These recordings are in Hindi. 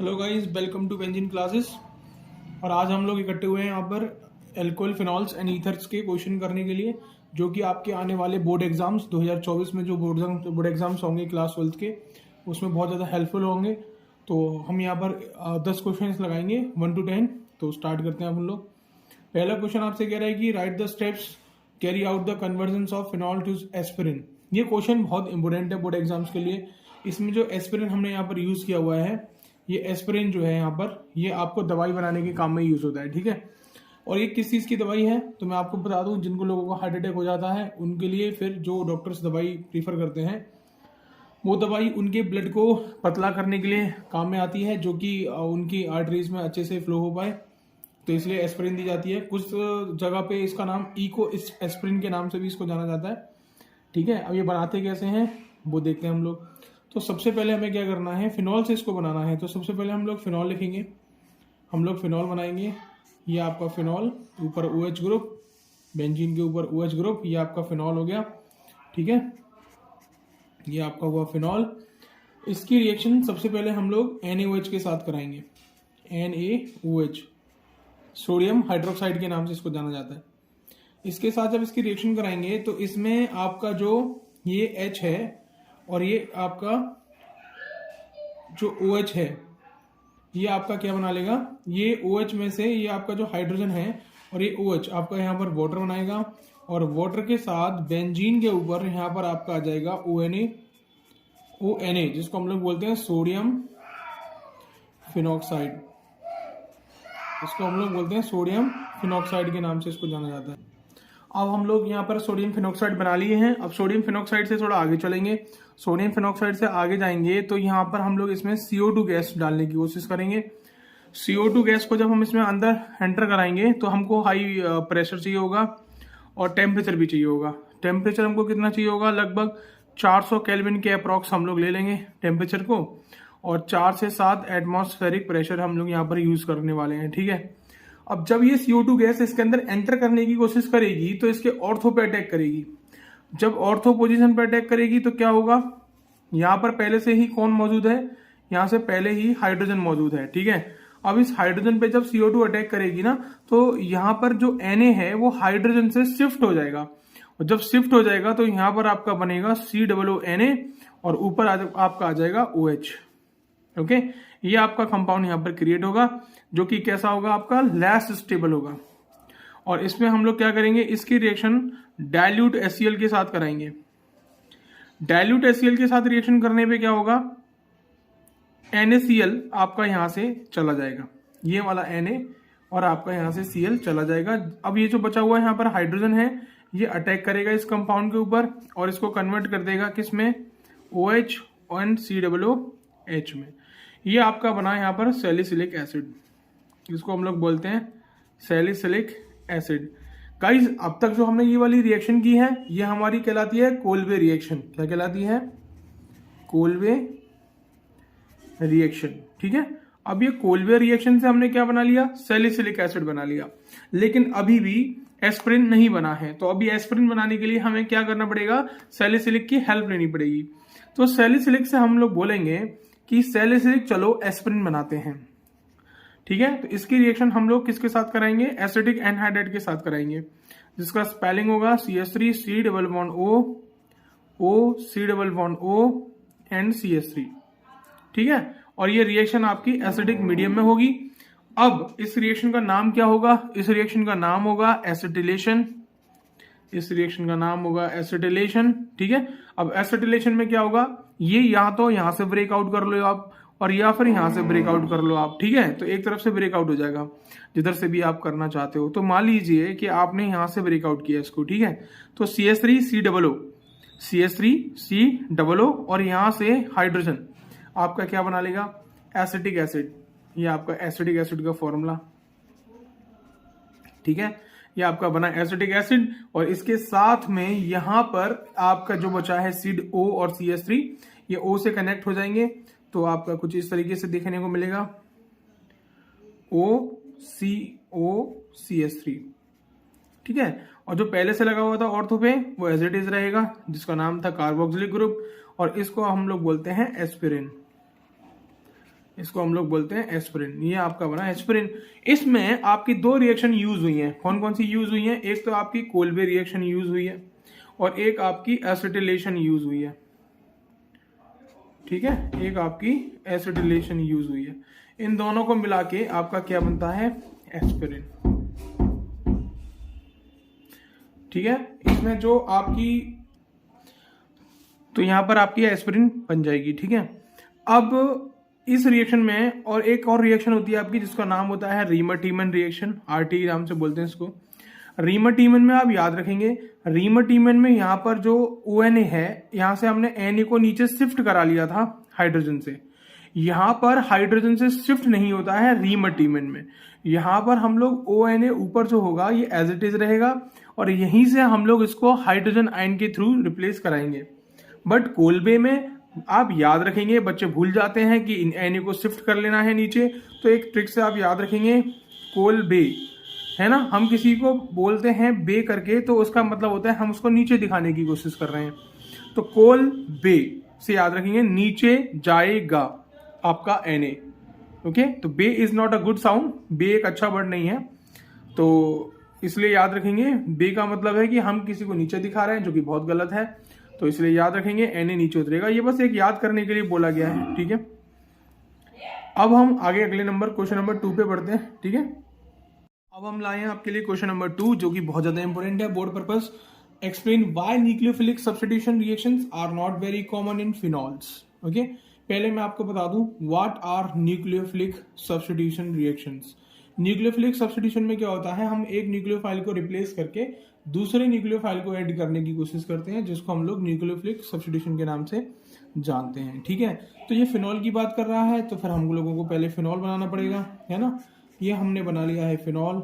Hello guys, welcome to benzene classes. और आज हम लोग इकट्ठे हुए हैं यहाँ पर एल्कोहल, फिनॉल्स एंड ईथर्स के क्वेश्चन करने के लिए, जो कि आपके आने वाले बोर्ड एग्जाम्स 2024 में जो बोर्ड एग्जाम्स होंगे क्लास 12 के, उसमें बहुत ज़्यादा हेल्पफुल होंगे। तो हम यहाँ पर 10 क्वेश्चन लगाएंगे 1 to 10। तो स्टार्ट करते हैं हम लोग। पहला क्वेश्चन आपसे कह रहा है कि write the steps carry out the conversion of phenol to aspirin. ये क्वेश्चन बहुत इंपॉर्टेंट है बोर्ड एग्जाम्स के लिए। इसमें जो एस्पिरिन हमने यहाँ पर यूज़ किया हुआ है, ये एस्पिरिन जो है यहाँ पर, ये आपको दवाई बनाने के काम में यूज होता है, ठीक है। और ये किस चीज़ की दवाई है तो मैं आपको बता दूं, जिनको लोगों को हार्ट अटैक हो जाता है उनके लिए फिर जो डॉक्टर्स दवाई प्रीफर करते हैं, वो दवाई उनके ब्लड को पतला करने के लिए काम में आती है, जो कि उनकी आर्टरीज में अच्छे से फ्लो हो पाए। तो इसलिए एस्पिरिन दी जाती है। कुछ जगह पे इसका नाम इको एस्पिरिन के नाम से भी इसको जाना जाता है, ठीक है। अब ये बनाते कैसे हैं वो देखते हैं हम लोग। तो सबसे पहले हमें क्या करना है, फिनॉल से इसको बनाना है। तो सबसे पहले हम लोग फिनॉल लिखेंगे, हम लोग फिनॉल बनाएंगे। ये आपका फिनॉल, ऊपर OH ग्रुप, बेंजीन के ऊपर OH ग्रुप, ये आपका फिनॉल हो गया, ठीक है। ये आपका हुआ फिनॉल। इसकी रिएक्शन सबसे पहले हम लोग NaOH के साथ कराएंगे। NaOH, सोडियम हाइड्रोक्साइड के नाम से इसको जाना जाता है। इसके साथ जब इसकी रिएक्शन कराएंगे तो इसमें आपका जो ये H है और ये आपका जो OH है, ये आपका क्या बना लेगा, ये OH में से ये आपका जो हाइड्रोजन है और ये OH आपका यहाँ पर वाटर बनाएगा। और वाटर के साथ बेंजीन के ऊपर यहाँ पर आपका आ जाएगा ONA, जिसको हम लोग बोलते हैं सोडियम फिनॉक्साइड। इसको हम लोग बोलते हैं सोडियम फिनॉक्साइड के नाम से इसको जाना जाता है। अब हम लोग यहाँ पर सोडियम फिनॉक्साइड बना लिए हैं। अब सोडियम फिनॉक्साइड से थोड़ा आगे चलेंगे। सोडियम फिनॉक्साइड से आगे जाएंगे तो यहाँ पर हम लोग इसमें CO2 गैस डालने की कोशिश करेंगे। CO2 गैस को जब हम इसमें अंदर एंटर कराएंगे तो हमको हाई प्रेशर चाहिए होगा और टेम्परेचर भी चाहिए होगा। टेम्परेचर हमको कितना चाहिए होगा, लगभग 400 केल्विन के अप्रॉक्स हम लोग ले लेंगे टेम्परेचर को, और 4 से 7 एटमॉस्फेरिक प्रेशर हम लोग यहाँ पर यूज करने वाले हैं, ठीक है। अब जब ये CO2 गैस इसके अंदर एंटर करने की कोशिश करेगी तो इसके ऑर्थो पे अटैक करेगी। जब ऑर्थो पोजीशन पे अटैक करेगी तो क्या होगा, यहाँ पर पहले से ही कौन मौजूद है, यहाँ से पहले ही हाइड्रोजन मौजूद है, ठीक है। अब इस हाइड्रोजन पे जब CO2 अटैक करेगी ना, तो यहाँ पर जो Na है वो हाइड्रोजन से शिफ्ट हो जाएगा। और जब शिफ्ट हो जाएगा तो यहाँ पर आपका बनेगा COONA और ऊपर आपका आ जाएगा OH, ओके। ये आपका कंपाउंड यहाँ पर क्रिएट होगा, जो कि कैसा होगा, आपका लेस स्टेबल होगा। और इसमें हम लोग क्या करेंगे, इसकी रिएक्शन डाइल्यूट HCl के साथ कराएंगे। डाइल्यूट HCl के साथ रिएक्शन करने पे क्या होगा, NaCl आपका यहां से चला जाएगा, ये वाला Na, और आपका यहां से Cl चला जाएगा। अब ये जो बचा हुआ यहाँ पर हाइड्रोजन है, ये अटैक करेगा इस कंपाउंड के ऊपर और इसको कन्वर्ट कर देगा किस में, OH और COOH में। ये आपका बना यहाँ पर सैलिसिलिक एसिड, इसको हम लोग बोलते हैं सैलिसिलिक एसिड। गाइस, अब तक जो हमने ये वाली रिएक्शन की है, ये हमारी कहलाती है कोल्बे रिएक्शन। क्या कहलाती है, कोल्बे रिएक्शन, ठीक है। अब ये कोल्बे रिएक्शन से हमने क्या बना लिया, सैलिसिलिक एसिड बना लिया। लेकिन अभी भी एस्पिरिन नहीं बना है, तो अभी एस्पिरिन बनाने के लिए हमें क्या करना पड़ेगा, सैलिसिलिक की हेल्प लेनी पड़ेगी। तो सैलिसिलिक से हम लोग बोलेंगे कि सैलिसिलिक चलो एस्पिरिन बनाते हैं, ठीक है। तो इसकी रिएक्शन हम लोग किसके साथ कराएंगे, एसिटिक एनहाइड्राइड के साथ कराएंगे, जिसका स्पेलिंग होगा CH3 C double bond O C double bond O and CH3, ठीक है। और ये रिएक्शन आपकी एसिडिक मीडियम में होगी। अब इस रिएक्शन का नाम क्या होगा, इस रिएक्शन का नाम होगा एसिटिलेशन। इस रिएक्शन का नाम होगा एसिटिलेशन, ठीक है। अब एसिटिलेशन में क्या होगा, ये या तो यहां से ब्रेकआउट कर लो आप, और या फिर यहां से ब्रेकआउट कर लो आप, ठीक है। तो एक तरफ से ब्रेकआउट हो जाएगा जिधर से भी आप करना चाहते हो। तो मान लीजिए कि आपने यहां से ब्रेकआउट किया इसको, ठीक है। तो CH3COO और यहां से हाइड्रोजन आपका क्या बना लेगा, एसिटिक एसिड। ये आपका एसिटिक एसिड का फॉर्मूला, ठीक है। ये आपका बना एसिटिक एसिड, और इसके साथ में यहां पर आपका जो बचा है COO और CH3, ये O से कनेक्ट हो जाएंगे। तो आपका कुछ इस तरीके से देखने को मिलेगा, OCOCH3, ठीक है। और जो पहले से लगा हुआ था ऑर्थो पे, वो एज इट इज रहेगा, जिसका नाम था कार्बोक्सिलिक ग्रुप, और इसको हम लोग बोलते हैं एस्पिरिन, इसको हम लोग बोलते हैं एस्पिरिन। ये आपका बना एस्पिरिन। इसमें आपकी दो रिएक्शन यूज हुई हैं। कौन कौन सी यूज हुई हैं? एक तो आपकी कोल्बे रिएक्शन यूज हुई है और एक आपकी एसिटिलेशन यूज हुई है। ठीक है, एक आपकी एसिटिलेशन यूज हुई है। इन दोनों को मिला के आपका क्या बनता है? एस्पिरिन। ठीक है, इसमें जो आपकी, तो यहां पर आपकी एस्पिरिन बन जाएगी। ठीक है, अब इस रिएक्शन में और एक और रिएक्शन होती है आपकी जिसका नाम होता है रीमर-टीमन रिएक्शन, आरटी नाम से बोलते हैं इसको। रीमर-टीमन में आप याद रखेंगे, रीमर-टीमन में यहाँ पर जो ONA है, यहां से हमने Na को नीचे शिफ्ट करा लिया था हाइड्रोजन से। यहां पर हाइड्रोजन से शिफ्ट नहीं होता है रीमर-टीमन में। यहां पर हम लोग ONA ऊपर जो होगा ये एज इट इज रहेगा और यहीं से हम लोग इसको हाइड्रोजन आयन के थ्रू रिप्लेस कराएंगे। बट कोल्बे में आप याद रखेंगे, बच्चे भूल जाते हैं कि Na को शिफ्ट कर लेना है नीचे, तो एक ट्रिक से आप याद रखेंगे, कोल्बे है ना, हम किसी को बोलते हैं बे करके तो उसका मतलब होता है हम उसको नीचे दिखाने की कोशिश कर रहे हैं। तो कोल्बे से याद रखेंगे, नीचे जाएगा आपका Na। ओके, तो bay is not a good sound, bay एक अच्छा वर्ड नहीं है, तो इसलिए याद रखेंगे बे का मतलब है कि हम किसी को नीचे दिखा रहे हैं, जो कि बहुत गलत है। तो इसलिए याद रखेंगे Na नीचे उतरेगा। ये बस एक याद करने के लिए बोला गया है। ठीक है, अब हम आगे अगले नंबर क्वेश्चन नंबर 2 पे बढ़ते हैं। ठीक है, अब हम लाए हैं आपके लिए क्वेश्चन नंबर 2 जो कि बहुत ज्यादा इंपॉर्टेंट है board purpose. Explain why nucleophilic substitution reactions are not very common in phenols. Okay, पहले मैं आपको बता दूं what are nucleophilic substitution reactions. Nucleophilic substitution में क्या होता है, हम एक न्यूक्लियोफाइल को रिप्लेस करके दूसरे न्यूक्लियोफाइल को ऐड करने की कोशिश करते हैं, जिसको हम लोग न्यूक्लियोफिलिक सब्स्टिट्यूशन के नाम से जानते हैं। ठीक है, तो ये फिनॉल की बात कर रहा है, तो फिर हम लोगों को पहले फिनॉल बनाना पड़ेगा, है ना। ये हमने बना लिया है फिनॉल,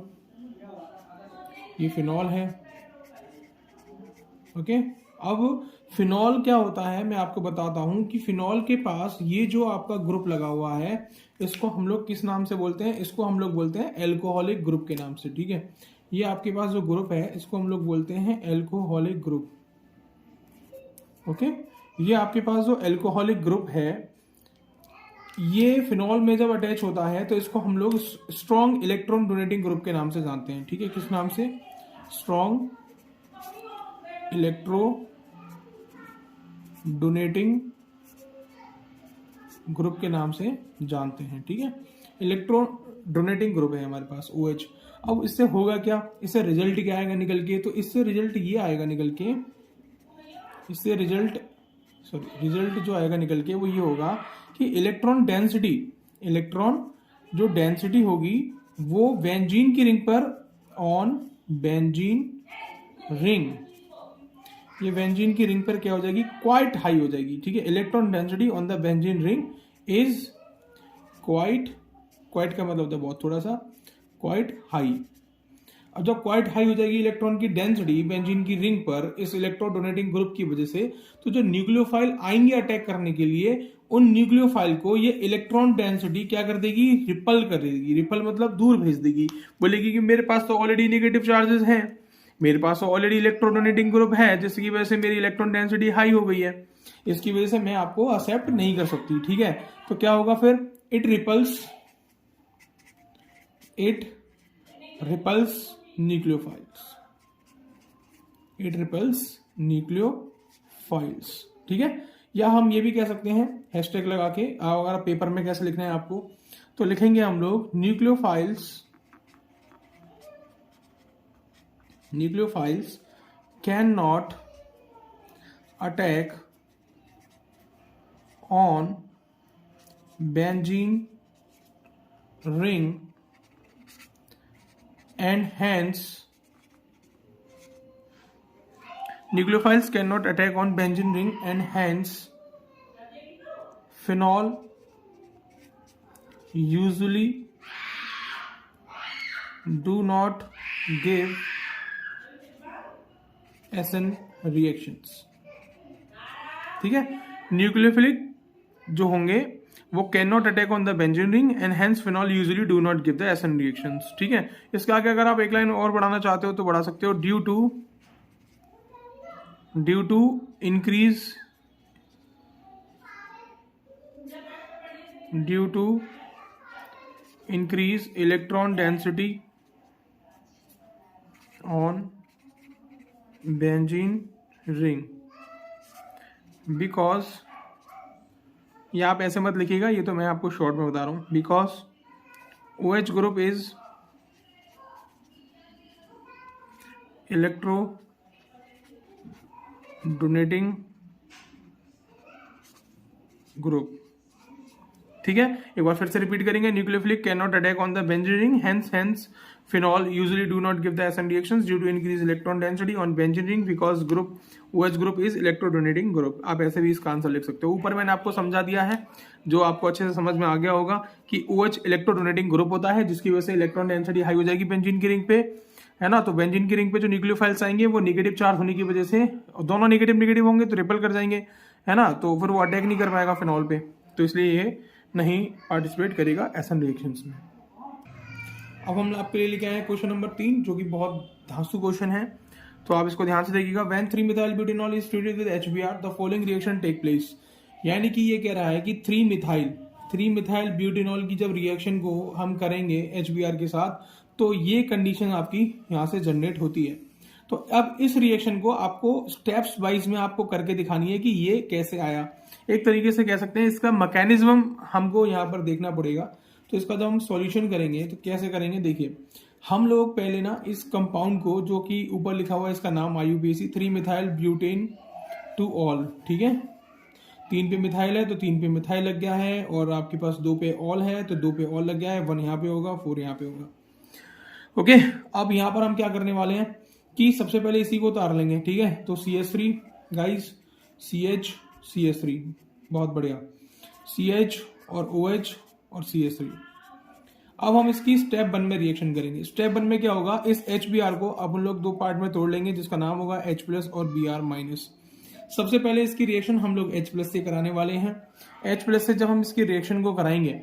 ये फिनॉल है। ओके, अब फिनॉल क्या होता है मैं आपको बताता हूं कि फिनॉल के पास ये जो आपका ग्रुप लगा हुआ है, इसको हम लोग किस नाम से बोलते हैं? इसको हम लोग बोलते हैं एल्कोहलिक ग्रुप के नाम से। ठीक है, ये आपके पास जो ग्रुप है इसको हम लोग बोलते हैं एल्कोहलिक ग्रुप। ओके, ये आपके पास जो एल्कोहलिक ग्रुप है, ये फिनॉल में जब अटैच होता है तो इसको हम लोग स्ट्रॉन्ग इलेक्ट्रॉन डोनेटिंग ग्रुप के नाम से जानते हैं। ठीक है, किस नाम से? स्ट्रॉन्ग इलेक्ट्रो डोनेटिंग ग्रुप के नाम से जानते हैं। ठीक है, इलेक्ट्रो डोनेटिंग ग्रुप है हमारे पास OH। अब इससे होगा क्या, इससे रिजल्ट क्या आएगा निकल के? तो इससे रिजल्ट ये आएगा निकल के, इससे रिजल्ट जो आएगा निकल के वो ये होगा कि इलेक्ट्रॉन डेंसिटी, इलेक्ट्रॉन जो डेंसिटी होगी वो बेंजीन की रिंग पर, ऑन बेंजीन रिंग, ये बेंजीन की रिंग पर क्या हो जाएगी? क्वाइट हाई हो जाएगी। ठीक है, electron density on the benzene ring is quite का मतलब होता है बहुत थोड़ा सा, क्वाइट हाई। अब जब क्वाइट हाई हो जाएगी इलेक्ट्रॉन की डेंसिटी बेंजीन की रिंग पर इस इलेक्ट्रो डोनेटिंग ग्रुप की वजह से, तो जो न्यूक्लियोफाइल आएंगे अटैक करने के लिए, उन न्यूक्लियोफाइल को ये इलेक्ट्रॉन डेंसिटी क्या कर देगी? रिपल कर देगी। रिपल मतलब दूर भेज देगी। बोलेगी कि मेरे पास तो ऑलरेडी नेगेटिव चार्जेस हैं, मेरे पास तो ऑलरेडी इलेक्ट्रो डोनेटिंग ग्रुप है, जिसकी वजह से मेरी इलेक्ट्रॉन डेंसिटी हाई हो गई है, इसकी वजह से मैं आपको एक्सेप्ट नहीं कर सकती। ठीक है, तो क्या होगा फिर? It repels nucleophiles, it repels nucleophiles. ठीक है, या हम ये भी कह सकते हैं हैशटैग लगा के, अगर पेपर में कैसे लिखना है आपको, तो लिखेंगे हम लोग nucleophiles can not attack on benzene ring and hence nucleophiles cannot attack on benzene ring and hence phenol usually do not give SN reactions। ठीक है, न्यूक्लियोफिलिक जो होंगे वो can not attack on the benzene ring and hence phenol usually do not give the essence reactions. ठीक है, इसके आगे अगर आप एक लाइन और बढ़ाना चाहते हो तो बढ़ा सकते हो, due to increase due to increase electron density on benzene ring because, ये आप ऐसे मत लिखिएगा, ये तो मैं आपको शॉर्ट में बता रहा हूँ, because OH group is electro donating group. ठीक है, एक बार फिर से रिपीट करेंगे। Nucleophilic can not attack on the benzene ring, hence phenol usually do not give the SN reactions due to increased electron density on benzene ring because group OH group is electrodonating group। आप ऐसे भी इसका आंसर लिख सकते हो। ऊपर मैंने आपको समझा दिया है, जो आपको अच्छे से समझ में आ गया होगा कि OH इलेक्ट्रोडोनेटिंग ग्रुप होता है, जिसकी वजह से इलेक्ट्रॉन डेंसिटी हाई हो जाएगी बेंजीन की रिंग पे, है ना। तो बेंजीन की रिंग पे जो न्यूक्लियोफाइल्स आएंगे वो नेगेटिव चार्ज होने की वजह से, दोनों नेगेटिव होंगे तो रिपेल कर जाएंगे, है ना, तो फिर वो अटैक नहीं कर पाएगा फिनॉल पे, तो इसलिए ये नहीं पार्टिसिपेट करेगा एसन रिएक्शंस में। अब हम आपके लिए लेके आए हैं क्वेश्चन नंबर 3, जो कि बहुत धांसू क्वेश्चन है, तो आप इसको ध्यान से देखिएगा। When 3-methyl butanol is treated with HBr the following reaction take place। यानी कि ये कह रहा है कि 3-methyl butanol की जब रिएक्शन को हम करेंगे HBr के साथ, तो ये कंडीशन आपकी यहाँ से जनरेट होती है। तो अब इस रिएक्शन को आपको स्टेप्स वाइज में आपको करके दिखानी है कि ये कैसे आया। एक तरीके से कह सकते हैं इसका मैकेनिज्म हमको यहाँ पर देखना पड़ेगा। तो इसका जब हम सॉल्यूशन करेंगे तो कैसे करेंगे, देखिए हम लोग पहले ना इस कंपाउंड को, जो कि ऊपर लिखा हुआ है इसका नाम IUPAC 3-methyl butane to all, ठीक है, 3 पे मिथाइल है तो 3 पे मिथाइल लग गया है, और आपके पास 2 पे ऑल है तो 2 पे ऑल लग गया है, 1 यहाँ पे होगा, 4 यहाँ पे होगा। ओके, अब यहाँ पर हम क्या करने वाले हैं कि सबसे पहले इसी को उतार लेंगे, ठीक है। तो CH3 गाइस, CH बहुत बढ़िया, CH और OH और CH3। अब हम इसकी स्टेप 1 में रिएक्शन करेंगे। स्टेप 1 में क्या होगा, इस HBr को अब हम लोग 2 पार्ट में तोड़ लेंगे, जिसका नाम होगा H+ और Br-। सबसे पहले इसकी रिएक्शन हम लोग H+ से कराने वाले हैं। H+ से जब हम इसकी रिएक्शन को कराएंगे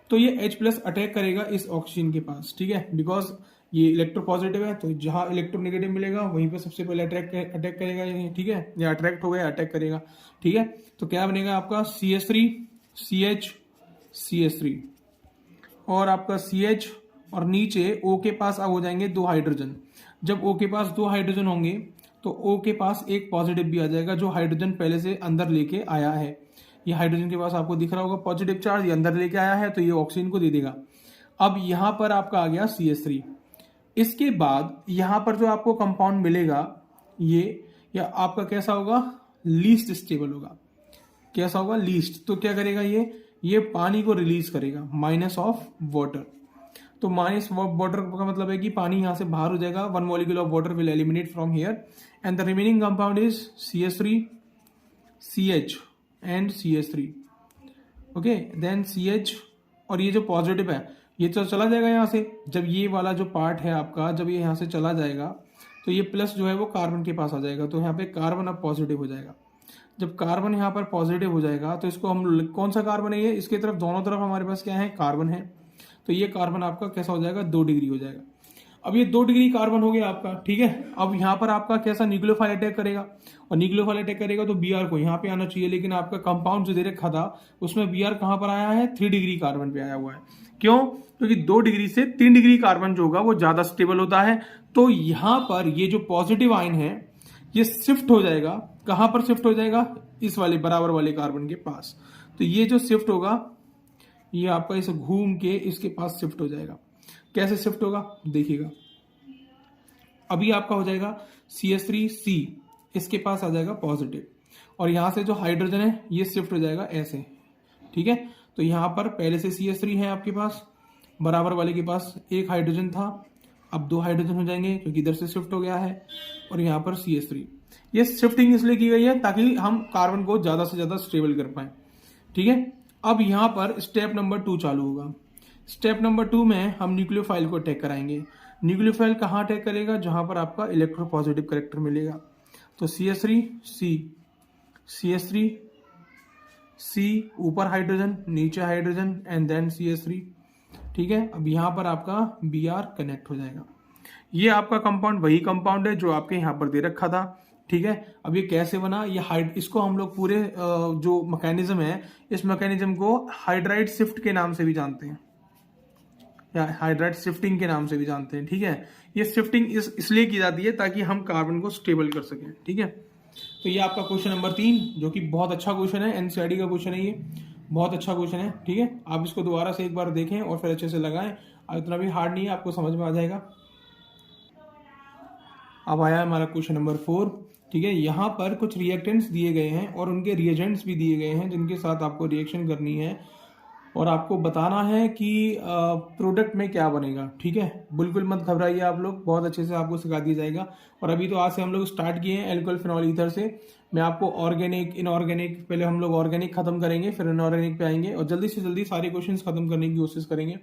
तो ये H+ अटैक करेगा इस ऑक्सीजन के पास, ठीक है, बिकॉज ये इलेक्ट्रोपॉजिटिव है, तो जहां इलेक्ट्रोनेगेटिव मिलेगा वहीं पे सबसे पहले अटैक करेगा ये, ठीक है, या अट्रैक्ट हो गया अटैक करेगा, ठीक है। तो क्या बनेगा आपका CH3 CH CH3 और आपका CH, और नीचे O के पास अब हो जाएंगे 2 हाइड्रोजन। जब O के पास 2 हाइड्रोजन होंगे तो O के पास एक पॉजिटिव भी आ जाएगा, जो हाइड्रोजन पहले से अंदर लेके आया है। ये हाइड्रोजन के पास आपको दिख रहा होगा पॉजिटिव चार्ज, ये अंदर लेके आया है, तो ये ऑक्सीजन को दे देगा। अब यहां पर आपका आ गया CH3। इसके बाद यहां पर जो आपको कंपाउंड मिलेगा ये, या आपका कैसा होगा, लीस्ट स्टेबल होगा। कैसा होगा, लीस्ट। तो क्या करेगा ये पानी को रिलीज करेगा, माइनस ऑफ वाटर। तो माइनस ऑफ वाटर का मतलब है कि पानी यहां से बाहर हो जाएगा, 1 molecule of water will eliminate from here and the remaining compound is CH3 CH and CH3। Okay, then CH, और ये जो पॉजिटिव है ये तो चला जाएगा यहाँ से। जब ये वाला जो पार्ट है आपका, जब ये यहाँ से चला जाएगा तो ये प्लस जो है वो कार्बन के पास आ जाएगा, तो यहाँ पे कार्बन अब पॉजिटिव हो जाएगा। जब कार्बन यहाँ पर पॉजिटिव हो जाएगा तो इसको हम, कौन सा कार्बन है ये, इसके तरफ दोनों तरफ हमारे पास क्या है, कार्बन है, तो ये कार्बन आपका कैसा हो जाएगा, 2 डिग्री हो जाएगा। अब ये 2 डिग्री कार्बन हो गया आपका, ठीक है। अब यहाँ पर आपका कैसा न्यूक्लियोफाइल अटैक करेगा, और न्यूक्लियोफाइल अटैक करेगा तो Br को यहाँ पे आना चाहिए, लेकिन आपका कंपाउंड जो दे रखा था उसमें Br कहाँ पर आया है, 3 डिग्री कार्बन पे आया हुआ है। क्यों, क्योंकि 2 डिग्री से 3 डिग्री कार्बन जो होगा वो ज्यादा स्टेबल होता है। तो यहाँ पर ये जो पॉजिटिव आयन है ये शिफ्ट हो जाएगा, कहां पर शिफ्ट हो जाएगा, इस वाले बराबर वाले कार्बन के पास। तो ये जो शिफ्ट होगा ये आपका इसे घूम के इसके पास शिफ्ट हो जाएगा। कैसे शिफ्ट होगा देखिएगा, अभी आपका हो जाएगा CH3C, इसके पास आ जाएगा पॉजिटिव, और यहां से जो हाइड्रोजन है ये शिफ्ट हो जाएगा ऐसे, ठीक है। तो यहां पर पहले से CH3 है आपके पास, बराबर वाले के पास 1 हाइड्रोजन था, अब 2 हाइड्रोजन हो जाएंगे क्योंकि इधर से शिफ्ट हो गया है, और यहाँ पर CH3। ये शिफ्टिंग इसलिए की गई है ताकि हम कार्बन को ज्यादा से ज्यादा स्टेबल कर पाए, ठीक है। अब यहाँ पर स्टेप नंबर 2 चालू होगा। स्टेप नंबर 2 में हम न्यूक्लियोफाइल को अटैक कराएंगे। न्यूक्लियोफाइल कहाँ अटैक करेगा, जहां पर आपका इलेक्ट्रोपॉजिटिव कैरेक्टर मिलेगा। तो CH3C ऊपर हाइड्रोजन, नीचे हाइड्रोजन एंड देन CH3, ठीक है। अब यहां पर आपका Br कनेक्ट हो जाएगा। ये आपका कंपाउंड वही कंपाउंड है जो आपके यहां पर दे रखा था, ठीक है। अब ये कैसे बना, ये इसको हम लोग पूरे जो मैकेनिज्म है, इस मैकेनिज्म को हाइड्राइड शिफ्ट के नाम से भी जानते हैं, या हाइड्राइड शिफ्टिंग के नाम से भी जानते हैं, ठीक है। ये शिफ्टिंग इसलिए की जाती है ताकि हम कार्बन को स्टेबल कर सकें, ठीक है। तो ये आपका क्वेश्चन नंबर 3, जो कि बहुत अच्छा क्वेश्चन है, एनसीईआरटी का क्वेश्चन है, ये बहुत अच्छा क्वेश्चन है, ठीक है। आप इसको दोबारा से एक बार देखें और फिर अच्छे से लगाएं, इतना भी हार्ड नहीं है, आपको समझ में आ जाएगा। अब आया हमारा क्वेश्चन नंबर 4, ठीक है। यहाँ पर कुछ रिएक्टेंट्स दिए गए हैं और उनके रिएजेंट्स भी दिए गए हैं जिनके साथ आपको रिएक्शन करनी है और आपको बताना है कि प्रोडक्ट में क्या बनेगा, ठीक है। बिल्कुल मत घबराइए आप लोग, बहुत अच्छे से आपको सिखा दिया जाएगा। और अभी तो आज से हम लोग स्टार्ट किए हैं एल्कोहल फिनॉल ईथर से। मैं आपको ऑर्गेनिक, इनऑर्गेनिक, पहले हम लोग ऑर्गेनिक खत्म करेंगे, फिर इनऑर्गेनिक पे आएंगे और जल्दी से जल्दी सारे क्वेश्चंस खत्म करने की कोशिश करेंगे।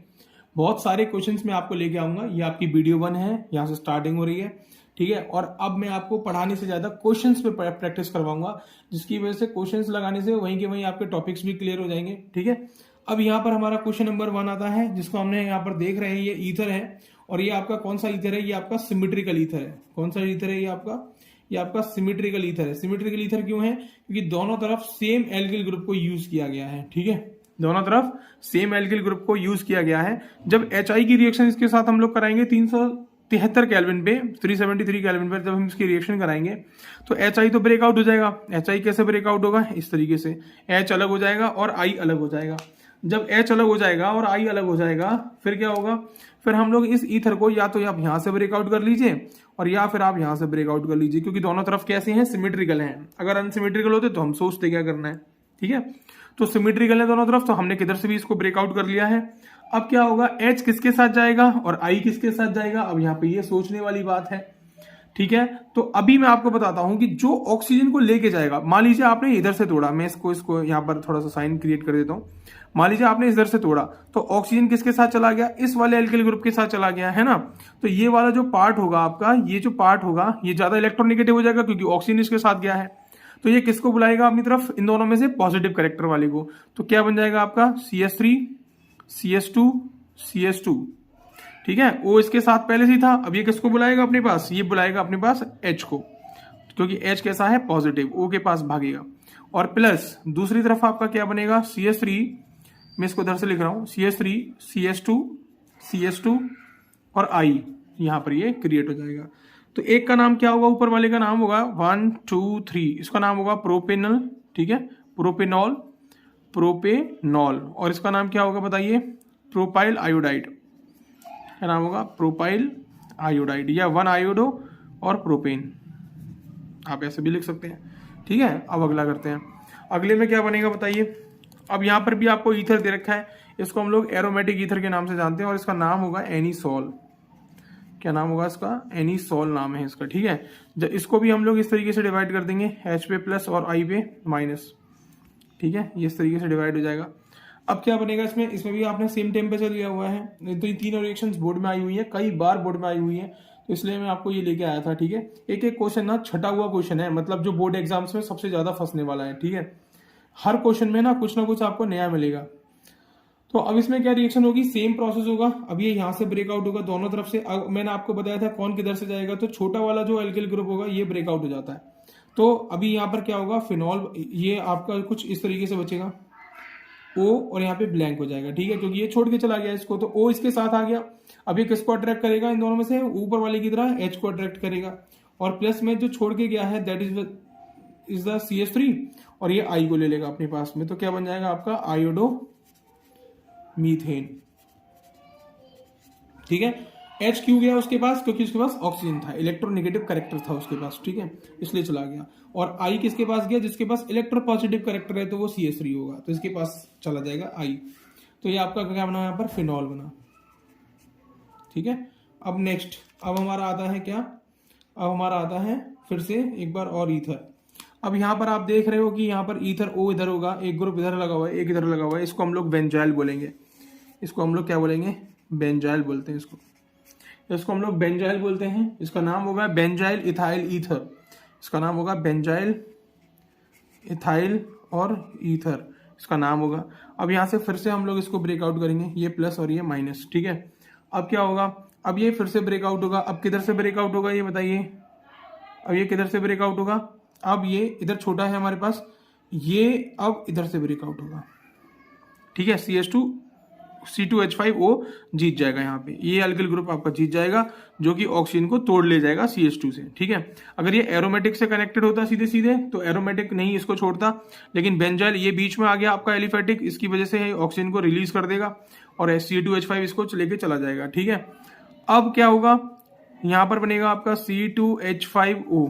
बहुत सारे क्वेश्चंस मैं आपको लेके आऊंगा। ये आपकी वीडियो 1 है, यहाँ से स्टार्टिंग हो रही है, ठीक है। और अब मैं आपको पढ़ाने से ज्यादा क्वेश्चंस पे प्रैक्टिस करवाऊंगा, जिसकी वजह से क्वेश्चंस लगाने से वहीं के वहीं आपके टॉपिक्स भी क्लियर हो जाएंगे, ठीक है। अब यहाँ पर हमारा क्वेश्चन नंबर 1 आता है, जिसको हमने यहाँ पर देख रहे हैं, ये ईथर है और ये आपका कौन सा ईथर है, ये आपका सिमेट्रिकल ईथर है। कौन सा ईथर है ये आपका सिमेट्रिकल ईथर है। सिमेट्रिकल ईथर क्यों है, क्योंकि दोनों तरफ सेम एल्किल ग्रुप को यूज किया गया है, ठीक है। दोनों तरफ सेम एल्किल ग्रुप को यूज किया गया है। जब HI की रिएक्शन इसके साथ हम लोग कराएंगे 373 केल्विन पे, 373 केल्विन पर जब हम इसकी रिएक्शन कराएंगे तो HI तो ब्रेकआउट हो जाएगा। HI कैसे ब्रेकआउट होगा, इस तरीके से H अलग हो जाएगा और I अलग हो जाएगा। जब H अलग हो जाएगा और I अलग हो जाएगा, फिर क्या होगा, फिर हम लोग इस ईथर को या तो आप यहां से ब्रेकआउट कर लीजिए और या फिर आप यहां से ब्रेकआउट कर लीजिए, क्योंकि दोनों तरफ कैसे हैं, सिमेट्रिकल हैं। अगर अनसिमेट्रिकल होते तो हम सोचते क्या करना है, ठीक है। तो सिमेट्रिकल है दोनों तरफ, तो हमने किधर से भी इसको ब्रेकआउट कर लिया है। अब क्या होगा, H किसके साथ जाएगा और I किसके साथ जाएगा, अब यहाँ पे ये सोचने वाली बात है, ठीक है। तो अभी मैं आपको बताता हूं कि जो ऑक्सीजन को लेके जाएगा, मान लीजिए आपने इधर से तोड़ा, मैं इसको यहाँ पर थोड़ा सा साइन क्रिएट कर देता हूं। मान लीजिए आपने इधर से तोड़ा तो ऑक्सीजन किसके साथ चला गया, इस वाले एल्किल ग्रुप के साथ चला गया, है ना। तो ये वाला जो पार्ट होगा आपका, ये जो पार्ट होगा ये ज्यादा इलेक्ट्रोनेगेटिव हो जाएगा क्योंकि ऑक्सीजन इसके साथ गया है। तो ये किसको बुलाएगा अपनी तरफ, इन दोनों में से पॉजिटिव कैरेक्टर वाले को। तो क्या बन जाएगा आपका CH3 CH2 CH2, ठीक है। O इसके साथ पहले से ही था, अब ये किसको बुलाएगा अपने पास, ये बुलाएगा अपने पास H को, क्योंकि H कैसा है, पॉजिटिव, O के पास भागेगा। और प्लस दूसरी तरफ आपका क्या बनेगा, CH3, मैं इसको इधर से लिख रहा हूं, CH3 CH2 और I, यहां पर ये क्रिएट हो जाएगा। तो एक का नाम क्या होगा, ऊपर वाले का नाम होगा 1 2 3, इसका नाम होगा प्रोपेनल, ठीक है, प्रोपेनॉल, और इसका नाम क्या होगा बताइए, प्रोपाइल आयोडाइड, क्या नाम होगा, प्रोपाइल आयोडाइड, या 1 आयोडो और प्रोपेन, आप ऐसे भी लिख सकते हैं, ठीक है। अब अगला करते हैं, अगले में क्या बनेगा बताइए। अब यहाँ पर भी आपको ईथर दे रखा है, इसको हम लोग एरोमेटिक ईथर के नाम से जानते हैं और इसका नाम होगा एनीसॉल। क्या नाम होगा इसका, एनीसॉल नाम है इसका, ठीक है। जब इसको भी हम लोग इस तरीके से डिवाइड कर देंगे, H पे प्लस और I पे माइनस, ठीक है, ये इस तरीके से डिवाइड हो जाएगा। अब क्या बनेगा इसमें भी आपने सेम टेम्परेचर लिया हुआ है, तो ये तीनों रिएक्शंस बोर्ड में आई हुई है, कई बार बोर्ड में आई हुई है, तो इसलिए मैं आपको ये लेके आया था, ठीक है। एक एक क्वेश्चन ना छटा हुआ क्वेश्चन है, मतलब जो बोर्ड एग्जाम्स में सबसे ज्यादा फंसने वाला है, ठीक है। हर क्वेश्चन में ना कुछ आपको नया मिलेगा। तो अब इसमें क्या रिएक्शन होगी, सेम प्रोसेस होगा। अब ये यहाँ से ब्रेकआउट होगा दोनों तरफ से। मैंने आपको बताया था कौन किधर से जाएगा, तो छोटा वाला जो एल्किल ग्रुप होगा ये ब्रेकआउट हो जाता है। तो अभी यहाँ पर क्या होगा, फिनॉल, ये आपका कुछ इस तरीके से बचेगा O और यहाँ पे ब्लैंक हो जाएगा, ठीक है, क्योंकि ये छोड़ के चला गया इसको, तो O इसके साथ आ गया। अब ये किसको अट्रैक्ट करेगा, इन दोनों में से ऊपर वाले की तरह H को अट्रैक्ट करेगा, और प्लस में जो छोड़ के गया है दैट इज द CH3, और ये I को ले लेगा अपने पास में। तो क्या बन जाएगा आपका आयोडो मीथेन, ठीक है। H क्यों गया उसके पास, क्योंकि उसके पास ऑक्सीजन था, इलेक्ट्रोनेगेटिव कैरेक्टर था उसके पास, ठीक है, इसलिए चला गया। और I किसके पास गया, जिसके पास इलेक्ट्रोपॉजिटिव कैरेक्टर है, तो वो CH3 होगा, तो इसके पास चला जाएगा I। तो ये आपका क्या बना, यहाँ पर फिनॉल बना, ठीक है। अब नेक्स्ट, अब हमारा आता है क्या, अब हमारा आता है फिर से एक बार और ईथर। अब यहाँ पर आप देख रहे हो कि यहाँ पर ईथर O इधर होगा, एक ग्रुप इधर लगा हुआ है, एक इधर लगा हुआ है, इसको हम लोग बेंजाइल बोलेंगे। इसको हम लोग क्या बोलेंगे, बेंजाइल बोलते हैं इसको हम लोग बेंजाइल बोलते हैं। इसका नाम होगा बेंजाइल इथाइल ईथर, इसका नाम होगा बेंजाइल इथाइल और ईथर, इसका नाम होगा। अब यहाँ से फिर से हम लोग इसको ब्रेकआउट करेंगे, ये प्लस और ये माइनस, ठीक है। अब क्या होगा, अब ये फिर से ब्रेकआउट होगा, अब किधर से ब्रेकआउट होगा ये बताइए, अब ये किधर से ब्रेकआउट होगा, अब ये इधर छोटा है हमारे पास, ये अब इधर से ब्रेकआउट होगा, ठीक है। C2H5O जीत जाएगा यहाँ पे, ये अल्किल ग्रुप आपका जीत जाएगा, जो कि ऑक्सीजन को तोड़ ले जाएगा CH2 से, ठीक है। अगर ये एरोमेटिक से कनेक्टेड होता सीधे सीधे तो एरोमेटिक नहीं इसको छोड़ता, लेकिन बेंजाइल ये बीच में आ गया आपका एलिफेटिक, इसकी वजह से ऑक्सीजन को रिलीज कर देगा और C2H5 इसको लेके चला जाएगा, ठीक है। अब क्या होगा, यहाँ पर बनेगा आपका C2H5O,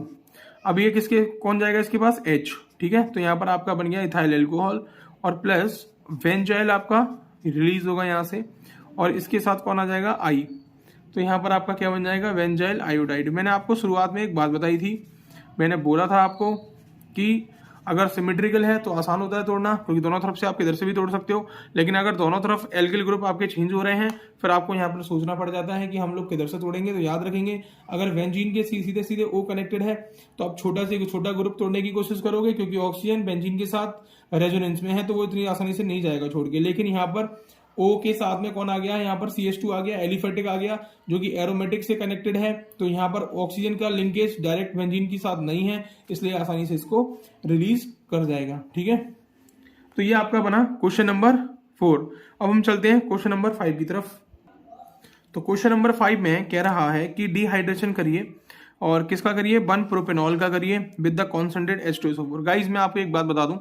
अब ये किसके कौन जाएगा इसके पास H, ठीक है। तो यहाँ पर आपका बन गया इथाइल एल्कोहल और प्लस बेंजाइल आपका रिलीज होगा यहाँ से, और इसके साथ कौन आ जाएगा I, तो यहाँ पर आपका क्या बन जाएगा बेंजाइल आयोडाइड। मैंने आपको शुरुआत में एक बात बताई थी, मैंने बोला था आपको कि अगर सिमेट्रिकल है तो आसान होता है तोड़ना, क्योंकि दोनों तरफ से आप किधर से भी तोड़ सकते हो, लेकिन अगर दोनों तरफ एल्किल ग्रुप आपके चेंज हो रहे हैं फिर आपको यहाँ पर सोचना पड़ जाता है कि हम लोग किधर से तोड़ेंगे। तो याद रखेंगे अगर बेंजीन के सीधे सीधे O कनेक्टेड है तो आप छोटा ग्रुप तोड़ने की कोशिश करोगे, क्योंकि ऑक्सीजन बेंजीन के साथ रेजोनेंस में है तो वो इतनी आसानी से नहीं जाएगा छोड़ के। लेकिन यहाँ पर O के साथ में कौन आ गया, यहाँ पर CH2 आ गया, एलिफेटिक आ गया, जो कि एरोमेटिक से कनेक्टेड है, तो यहाँ पर ऑक्सीजन का लिंकेज डायरेक्ट बेंजीन के साथ नहीं है, इसलिए आसानी से इसको रिलीज कर जाएगा, ठीक है। तो ये आपका बना क्वेश्चन नंबर 4। अब हम चलते हैं क्वेश्चन नंबर 5 की तरफ। तो क्वेश्चन नंबर 5 में कह रहा है कि डिहाइड्रेशन करिए, और किसका करिए, 1 प्रोपेनॉल का करिए with the concentrate H2SO4। Guys मैं आपको एक बात बता दूं,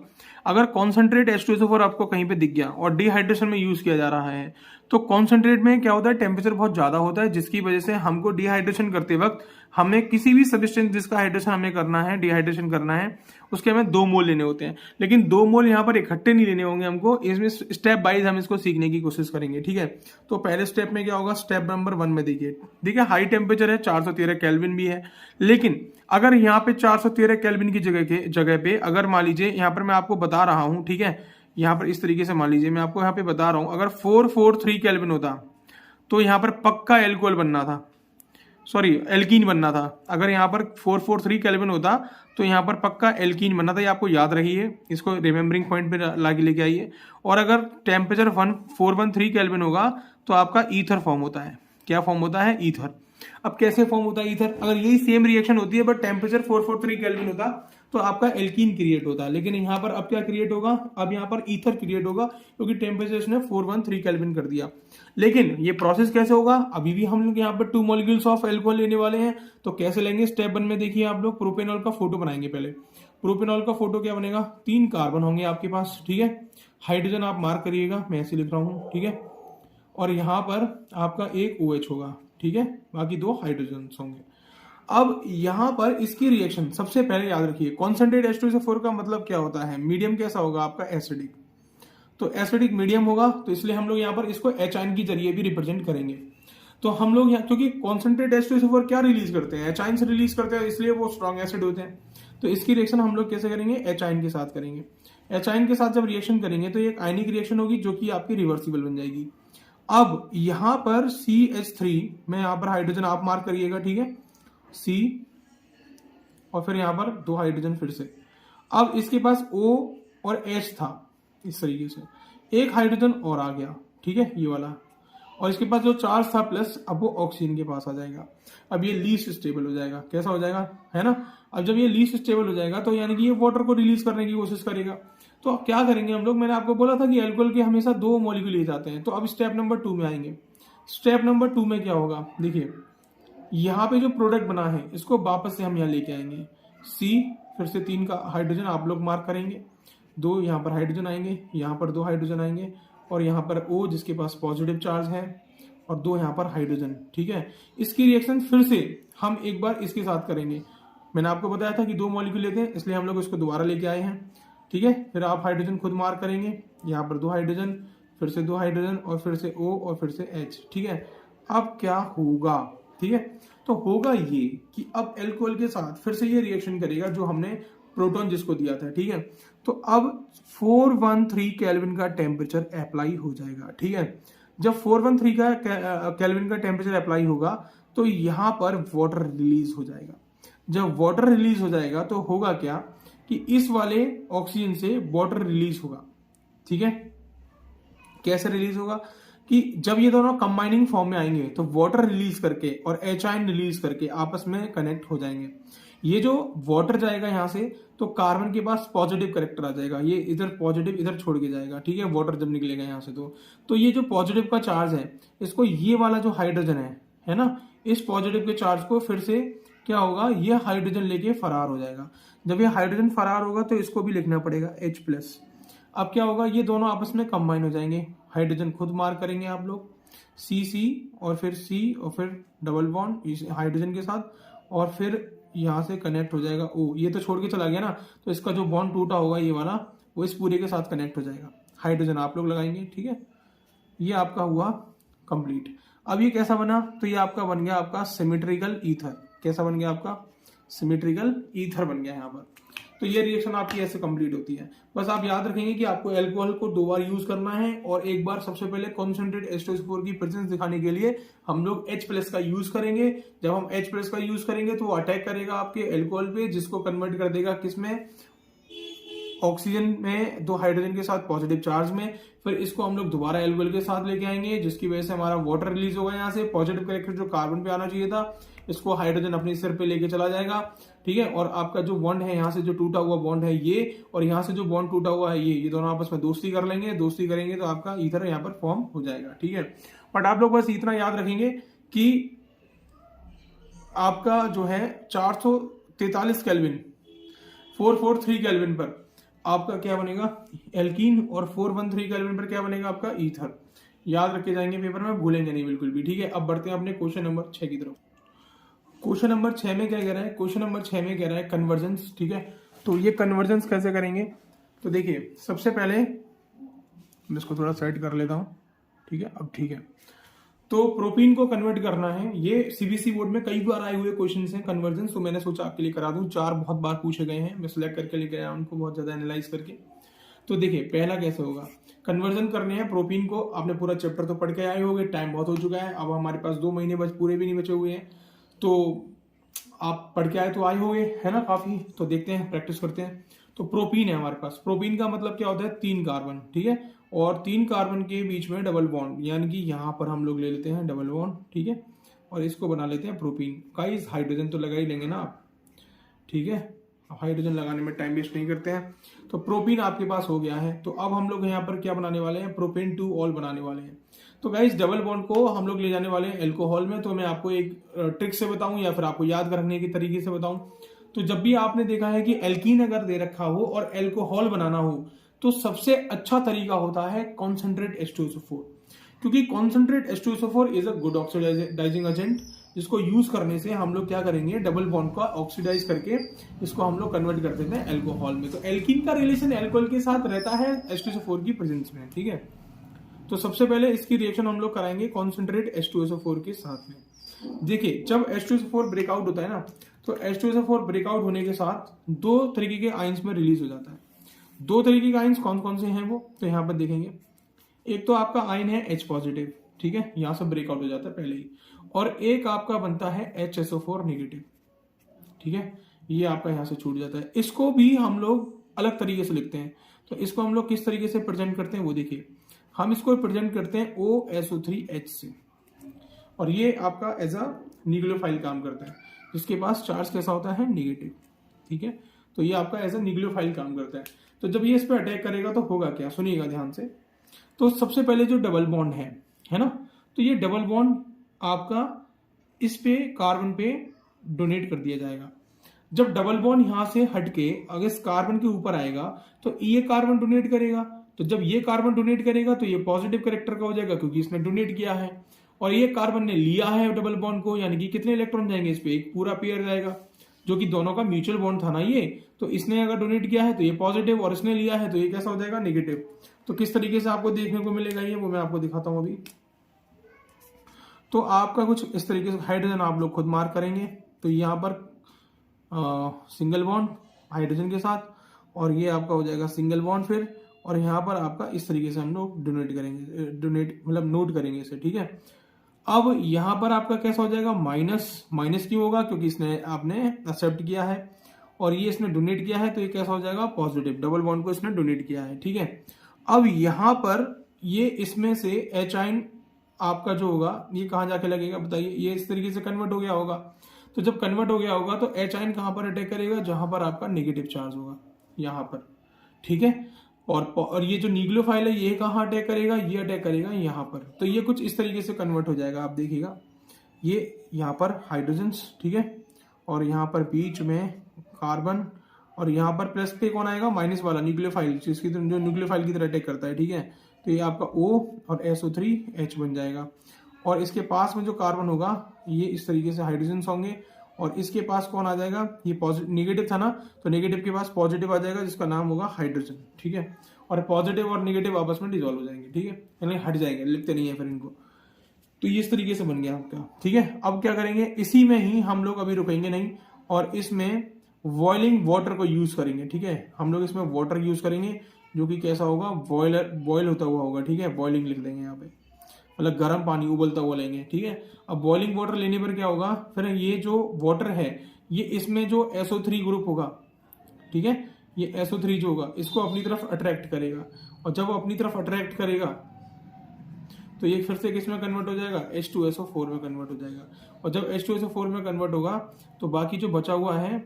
अगर कॉन्सेंट्रेट H2SO4 आपको कहीं पे दिख गया और डिहाइड्रेशन में यूज किया जा रहा है, तो कॉन्सेंट्रेट में क्या होता है, टेम्परेचर बहुत ज्यादा होता है, जिसकी वजह से हमको डिहाइड्रेशन करते वक्त हमें किसी भी सब्सटेंस जिसका हाइड्रेशन हमें करना है, डिहाइड्रेशन करना है, उसके हमें 2 मोल लेने होते हैं। लेकिन 2 मोल यहाँ पर इकट्ठे नहीं लेने होंगे हमको, इसमें स्टेप वाइज हम इसको सीखने की कोशिश करेंगे, ठीक है। तो पहले स्टेप में क्या होगा, स्टेप नंबर 1 में देखिए हाई टेम्परेचर है, 413 केल्विन भी है, लेकिन अगर यहाँ पे 413 केल्विन की जगह पे अगर मान लीजिए यहाँ पर मैं आपको बता रहा हूँ, ठीक है, यहाँ पर इस तरीके से मान लीजिए मैं आपको यहाँ पे बता रहा हूँ, अगर 443 केल्विन होता तो यहाँ पर पक्का एल्कोहल बनना था, सॉरी एल्कीन बनना था। अगर यहाँ पर 443 केल्विन होता तो यहाँ पर पक्का एल्कीन बनना था, ये आपको याद रखिए, इसको रिमेम्बरिंग पॉइंट पे लाके लेके आइए। और अगर टेम्परेचर 413 केल्विन होगा तो आपका ईथर फॉर्म होता है, क्या फॉर्म होता है, ईथर। अब कैसे फॉर्म होता है ईथर, अगर यही सेम रिएक्शन होती है बट टेम्परेचर 443 केल्विन होता तो आपका एल्कीन क्रिएट होता है, लेकिन यहाँ पर अब क्या क्रिएट होगा, अब यहाँ पर ईथर क्रिएट होगा, क्योंकि टेम्परेचर इसने 413 केल्विन कर दिया। लेकिन ये प्रोसेस कैसे होगा, अभी भी हम लोग यहाँ पर 2 मॉलिक्यूल्स ऑफ एल्कोहल लेने वाले हैं, तो कैसे लेंगे, स्टेप 1 में देखिए आप लोग प्रोपेनॉल का फोटो बनाएंगे। पहले प्रोपेनॉल का फोटो क्या बनेगा, 3 कार्बन होंगे आपके पास, ठीक है, हाइड्रोजन आप मार्क करिएगा, मैं ऐसे लिख रहा हूँ, ठीक है, और यहाँ पर आपका एक OH होगा, ठीक है, बाकी 2 हाइड्रोजन होंगे। अब यहाँ पर इसकी रिएक्शन सबसे पहले याद रखिए, कॉन्सेंट्रेट H2SO4 का मतलब क्या होता है, मीडियम कैसा होगा आपका, एसिडिक, तो एसिडिक मीडियम होगा, तो इसलिए हम लोग यहाँ पर इसको एचाइन की जरिए भी रिप्रेजेंट करेंगे। तो हम लोग यहाँ, क्योंकि कॉन्सेंट्रेट H2SO4 क्या रिलीज करते हैं, एचाइन से रिलीज करते हैं, इसलिए वो स्ट्रॉन्ग एसिड होते हैं। तो इसकी रिएक्शन हम लोग कैसे करेंगे, एचाइन के साथ करेंगे। एचाइन के साथ जब रिएक्शन करेंगे तो एक आयनिक रिएक्शन होगी जो कि आपकी रिवर्सिबल बन जाएगी। अब यहाँ पर CH3 में यहाँ पर हाइड्रोजन आप मार्क करिएगा, ठीक है, C, और फिर यहाँ पर 2 हाइड्रोजन फिर से। अब इसके पास O और H था, इस तरीके से एक हाइड्रोजन और आ गया, ठीक है, ये वाला, और इसके पास जो चार्ज था प्लस, अब वो ऑक्सीजन के पास आ जाएगा। अब ये लीस्ट स्टेबल हो जाएगा, कैसा हो जाएगा, है ना। अब जब ये लीस्ट स्टेबल हो जाएगा तो यानी कि ये वाटर को रिलीज करने की कोशिश करेगा। तो क्या करेंगे हम लोग, मैंने आपको बोला था कि एल्कोहल के हमेशा 2 मॉलिक्यूल लिए जाते हैं। तो अब स्टेप नंबर 2 में आएंगे। स्टेप नंबर 2 में क्या होगा, देखिए यहाँ पे जो प्रोडक्ट बना है इसको वापस से हम यहाँ लेके आएंगे। C, फिर से 3 का हाइड्रोजन आप लोग मार्क करेंगे, 2 यहाँ पर हाइड्रोजन आएंगे, यहाँ पर 2 हाइड्रोजन आएंगे, और यहाँ पर O जिसके पास पॉजिटिव चार्ज है, और 2 यहाँ पर हाइड्रोजन, ठीक है। इसकी रिएक्शन फिर से हम एक बार इसके साथ करेंगे। मैंने आपको बताया था कि 2 मॉलिक्यूल लेते हैं, इसलिए हम लोग इसको दोबारा लेके आए हैं, ठीक है। फिर आप हाइड्रोजन खुद मार्क करेंगे, यहाँ पर 2 हाइड्रोजन, फिर से 2 हाइड्रोजन, और फिर से O, और फिर से H, ठीक है। अब क्या होगा, ठीक है, तो होगा ये कि अब एल्कोहल के साथ फिर से ये रिएक्शन करेगा जो हमने प्रोटॉन जिसको दिया था, ठीक है। तो अब 413 केल्विन का टेम्परेचर अप्लाई हो जाएगा, ठीक है। जब 413 का केल्विन का टेम्परेचर अप्लाई होगा तो यहाँ पर वाटर रिलीज हो जाएगा। जब वाटर रिलीज हो जाएगा तो होगा क्या कि इस वाले ऑक्सीजन से वाटर रिलीज होगा, ठीक है। कैसे रिलीज होगा कि जब ये दोनों कंबाइनिंग फॉर्म में आएंगे तो वाटर रिलीज करके और एचाइन रिलीज करके आपस में कनेक्ट हो जाएंगे। ये जो वाटर जाएगा यहाँ से तो कार्बन के पास पॉजिटिव करेक्टर आ जाएगा, ये इधर पॉजिटिव इधर छोड़ के जाएगा, ठीक है, वाटर जब निकलेगा यहाँ से तो ये जो पॉजिटिव का चार्ज है इसको ये वाला जो हाइड्रोजन है ना, इस पॉजिटिव के चार्ज को फिर से क्या होगा, ये हाइड्रोजन लेके फरार हो जाएगा। जब ये हाइड्रोजन फरार होगा तो इसको भी लिखना पड़ेगा H+। अब क्या होगा, ये दोनों आपस में कंबाइन हो जाएंगे, हाइड्रोजन खुद मार्क करेंगे आप लोग C और फिर C और फिर डबल बॉन्ड इस हाइड्रोजन के साथ, और फिर यहाँ से कनेक्ट हो जाएगा O, ये तो छोड़ के चला गया ना, तो इसका जो बॉन्ड टूटा होगा ये वाला वो इस पूरे के साथ कनेक्ट हो जाएगा, हाइड्रोजन आप लोग लगाएंगे, ठीक है। ये आपका हुआ कंप्लीट। अब ये कैसा बना, तो ये आपका बन गया आपका सिमेट्रिकल ईथर। कैसा बन गया आपका, सिमेट्रिकल ईथर बन गया यहाँ पर। तो ये रिएक्शन आपकी ऐसे कंप्लीट होती है। बस आप याद रखेंगे कि आपको अल्कोहल को 2 बार यूज करना है, और एक बार सबसे पहले कॉन्सेंट्रेट H2SO4 की प्रेजेंस दिखाने के लिए हम लोग H+ का यूज करेंगे। जब हम H+ का यूज करेंगे तो वो अटैक करेगा आपके अल्कोहल पे, जिसको कन्वर्ट कर देगा किसमें, ऑक्सीजन में 2 हाइड्रोजन के साथ पॉजिटिव चार्ज में। फिर इसको हम लोग दोबारा अल्कोहल के साथ लेके आएंगे, जिसकी वजह से हमारा वाटर रिलीज होगा यहाँ से, पॉजिटिव करेक्टर जो कार्बन पे आना चाहिए था इसको हाइड्रोजन अपने सिर पे लेके चला जाएगा, ठीक है। और आपका जो बॉन्ड है यहाँ से जो टूटा हुआ बॉन्ड है ये, और यहाँ से जो बॉन्ड टूटा हुआ है ये दोनों आपस में दोस्ती कर लेंगे, दोस्ती करेंगे तो आपका ईथर यहाँ पर फॉर्म हो जाएगा, ठीक है। बट आप लोग बस इतना याद रखेंगे कि आपका जो है 443 केल्विन 443 केल्विन पर आपका क्या बनेगा, एल्कीन, और 413 केल्विन पर क्या बनेगा आपका ईथर। याद रखे जाएंगे पेपर में, भूलेंगे नहीं बिल्कुल भी, ठीक है। अब बढ़ते हैं अपने क्वेश्चन नंबर 6 की तरफ। क्वेश्चन नंबर 6 में क्या कह रहा है, क्वेश्चन नंबर 6 में कह रहा है कन्वर्जेंस, ठीक है। तो ये कन्वर्जेंस कैसे करेंगे, तो देखिए सबसे पहले मैं इसको थोड़ा सेट कर लेता हूँ, ठीक है। अब ठीक है, तो प्रोपीन को कन्वर्ट करना है, ये सीबीएसई बोर्ड में कई बार आए हुए क्वेश्चन हैं कन्वर्जेंस, तो मैंने सोचा आपके लिए करा दूं। 4 बहुत बार पूछे गए हैं, मैं सिलेक्ट करके लेके आया उनको बहुत ज्यादा एनालाइज करके। तो देखिए पहला कैसे होगा, कन्वर्जन करने हैं प्रोपीन को, आपने पूरा चैप्टर तो पढ़ के आए होंगे, टाइम बहुत हो चुका है, अब हमारे पास 2 महीने पूरे भी नहीं बचे हुए हैं, तो आप पढ़ के आए तो आए होंगे, है ना, काफी। तो देखते हैं, प्रैक्टिस करते हैं। तो प्रोपीन है हमारे पास, प्रोपीन का मतलब क्या होता है, 3 कार्बन, ठीक है, और 3 कार्बन के बीच में डबल बॉन्ड, यानी कि यहाँ पर हम लोग ले लेते हैं डबल बॉन्ड, ठीक है, और इसको बना लेते हैं प्रोपीन। गाइस हाइड्रोजन तो लगा ही लेंगे ना आप, ठीक है, हाइड्रोजन लगाने में टाइम वेस्ट नहीं करते हैं। तो प्रोपीन आपके पास हो गया है, तो अब हम लोग यहाँ पर क्या बनाने वाले हैं, प्रोपेन 2 ऑल बनाने वाले हैं। तो गाइस डबल बॉन्ड को हम लोग ले जाने वाले हैं एल्कोहल में। तो मैं आपको एक ट्रिक से बताऊं या फिर आपको याद रखने के तरीके से बताऊं, तो जब भी आपने देखा है कि एल्कीन अगर दे रखा हो और एल्कोहल बनाना हो, तो सबसे अच्छा तरीका होता है कॉन्सेंट्रेट H2SO4, क्योंकि concentrate H2SO4 is a good oxidising agent, जिसको यूज करने से हम लोग क्या करेंगे, डबल बॉन्ड को ऑक्सीडाइज करके इसको हम लोग कन्वर्ट कर देते हैं एल्कोहल में। तो एल्कीन का रिलेशन एल्कोहल के साथ रहता है H2SO4 की प्रेजेंस में, ठीक है। तो सबसे पहले इसकी रिएक्शन हम लोग कराएंगे कॉन्सेंट्रेट H2SO4 के साथ में। देखिए जब H2SO4 ब्रेकआउट होता है ना, तो H2SO4 ब्रेकआउट होने के साथ 2 तरीके के आयंस में रिलीज हो जाता है। 2 तरीके के आयंस कौन कौन से हैं वो, तो यहाँ पर देखेंगे। एक तो आपका आयन है H पॉजिटिव, ठीक है, यहां से ब्रेकआउट हो जाता है पहले ही, और एक आपका बनता है HSO4 नेगेटिव, ठीक है, ये आपका यहां से छूट जाता है। इसको भी हम लोग अलग तरीके से लिखते हैं, तो इसको हम लोग किस तरीके से प्रेजेंट करते हैं वो देखिए। हम इसको प्रेजेंट करते हैं OSO3H से, और ये आपका एज अ न्यूक्लियोफाइल काम करता है, जिसके पास चार्ज कैसा होता है, नेगेटिव, ठीक है। तो ये आपका एज अ न्यूक्लियोफाइल काम करता है। तो जब ये इस पर अटैक करेगा तो होगा क्या, सुनिएगा ध्यान से। तो सबसे पहले जो डबल बॉन्ड है ना, तो ये डबल बॉन्ड आपका इस पे कार्बन पे डोनेट कर दिया जाएगा। जब डबल बॉन्ड यहां से हटके अगर इस कार्बन के ऊपर आएगा तो ये कार्बन डोनेट करेगा, तो जब ये कार्बन डोनेट करेगा तो ये पॉजिटिव कैरेक्टर का हो जाएगा क्योंकि इसने डोनेट किया है, और ये कार्बन ने लिया है डबल बॉन्ड को, यानी कि कितने इलेक्ट्रॉन जाएंगे इस पे, एक पूरा पेयर जाएगा, जो कि दोनों का म्यूचुअल बॉन्ड था ना ये। तो इसने अगर डोनेट किया है तो ये पॉजिटिव, और इसने लिया है तो ये कैसा हो जाएगा, नेगेटिव। तो किस तरीके से आपको देखने को मिलेगा ये, वो मैं आपको दिखाता हूं अभी। तो आपका कुछ इस तरीके से हाइड्रोजन आप लोग खुद मार्क करेंगे। तो यहाँ पर सिंगल बॉन्ड हाइड्रोजन के साथ, और ये आपका हो जाएगा सिंगल बॉन्ड फिर, और यहाँ पर आपका इस तरीके से हम लोग डोनेट करेंगे, डोनेट मतलब नोट करेंगे इसे, ठीक है। अब यहाँ पर आपका कैसा हो जाएगा, माइनस क्यों होगा, क्योंकि इसने आपने एक्सेप्ट किया है, और ये इसने डोनेट किया है, तो ये कैसा हो जाएगा, पॉजिटिव, डबल बॉन्ड को इसने डोनेट किया है, ठीक है। अब यहाँ पर ये इसमें से एच आयन आपका जो होगा ये कहाँ जाके लगेगा बताइए, ये इस तरीके से कन्वर्ट हो गया होगा। तो जब कन्वर्ट हो गया होगा तो एच आयन कहाँ पर अटैक करेगा, जहां पर आपका नेगेटिव चार्ज होगा, यहाँ पर, ठीक है। और ये जो न्यूक्लियोफाइल है ये कहाँ अटैक करेगा, ये अटैक करेगा यहाँ पर। तो ये कुछ इस तरीके से कन्वर्ट हो जाएगा, आप देखिएगा ये यहाँ पर हाइड्रोजन्स, ठीक है, और यहाँ पर बीच में कार्बन, और यहाँ पर प्लस पे कौन आएगा, माइनस वाला न्यूक्लियोफाइल, जिसकी जो न्यूक्लियोफाइल की तरह अटैक करता है, ठीक है। तो ये आपका O और SO3H बन जाएगा। और इसके पास में जो कार्बन होगा ये इस तरीके से हाइड्रोजन्स होंगे, और इसके पास कौन आ जाएगा, ये पॉजिटिव नेगेटिव था ना, तो नेगेटिव के पास पॉजिटिव आ जाएगा जिसका नाम होगा हाइड्रोजन, ठीक है। और पॉजिटिव और नेगेटिव आपस में डिजोल्व हो जाएंगे, ठीक है, यानी हट जाएंगे, लिखते नहीं है फिर इनको। तो ये इस तरीके से बन गया आपका, ठीक है। अब क्या करेंगे, इसी में ही हम लोग अभी रुकेंगे नहीं, और इसमें बॉइलिंग वाटर को यूज करेंगे, ठीक है। हम लोग इसमें वाटर यूज करेंगे जो कि कैसा होगा, बॉयल होता हुआ होगा, ठीक है, बॉइलिंग लिख देंगे यहाँ पे, मतलब गर्म पानी उबलता हुआ लेंगे, ठीक है। अब बॉइलिंग वाटर लेने पर क्या होगा, फिर ये जो वाटर है ये इसमें जो SO3 ग्रुप होगा, ठीक है, ये SO3 जो होगा इसको अपनी तरफ अट्रैक्ट करेगा, और जब वो अपनी तरफ अट्रैक्ट करेगा तो ये फिर से किस में कन्वर्ट हो जाएगा, H2SO4 में कन्वर्ट हो जाएगा। और जब H2SO4 में कन्वर्ट होगा तो बाकी जो बचा हुआ है,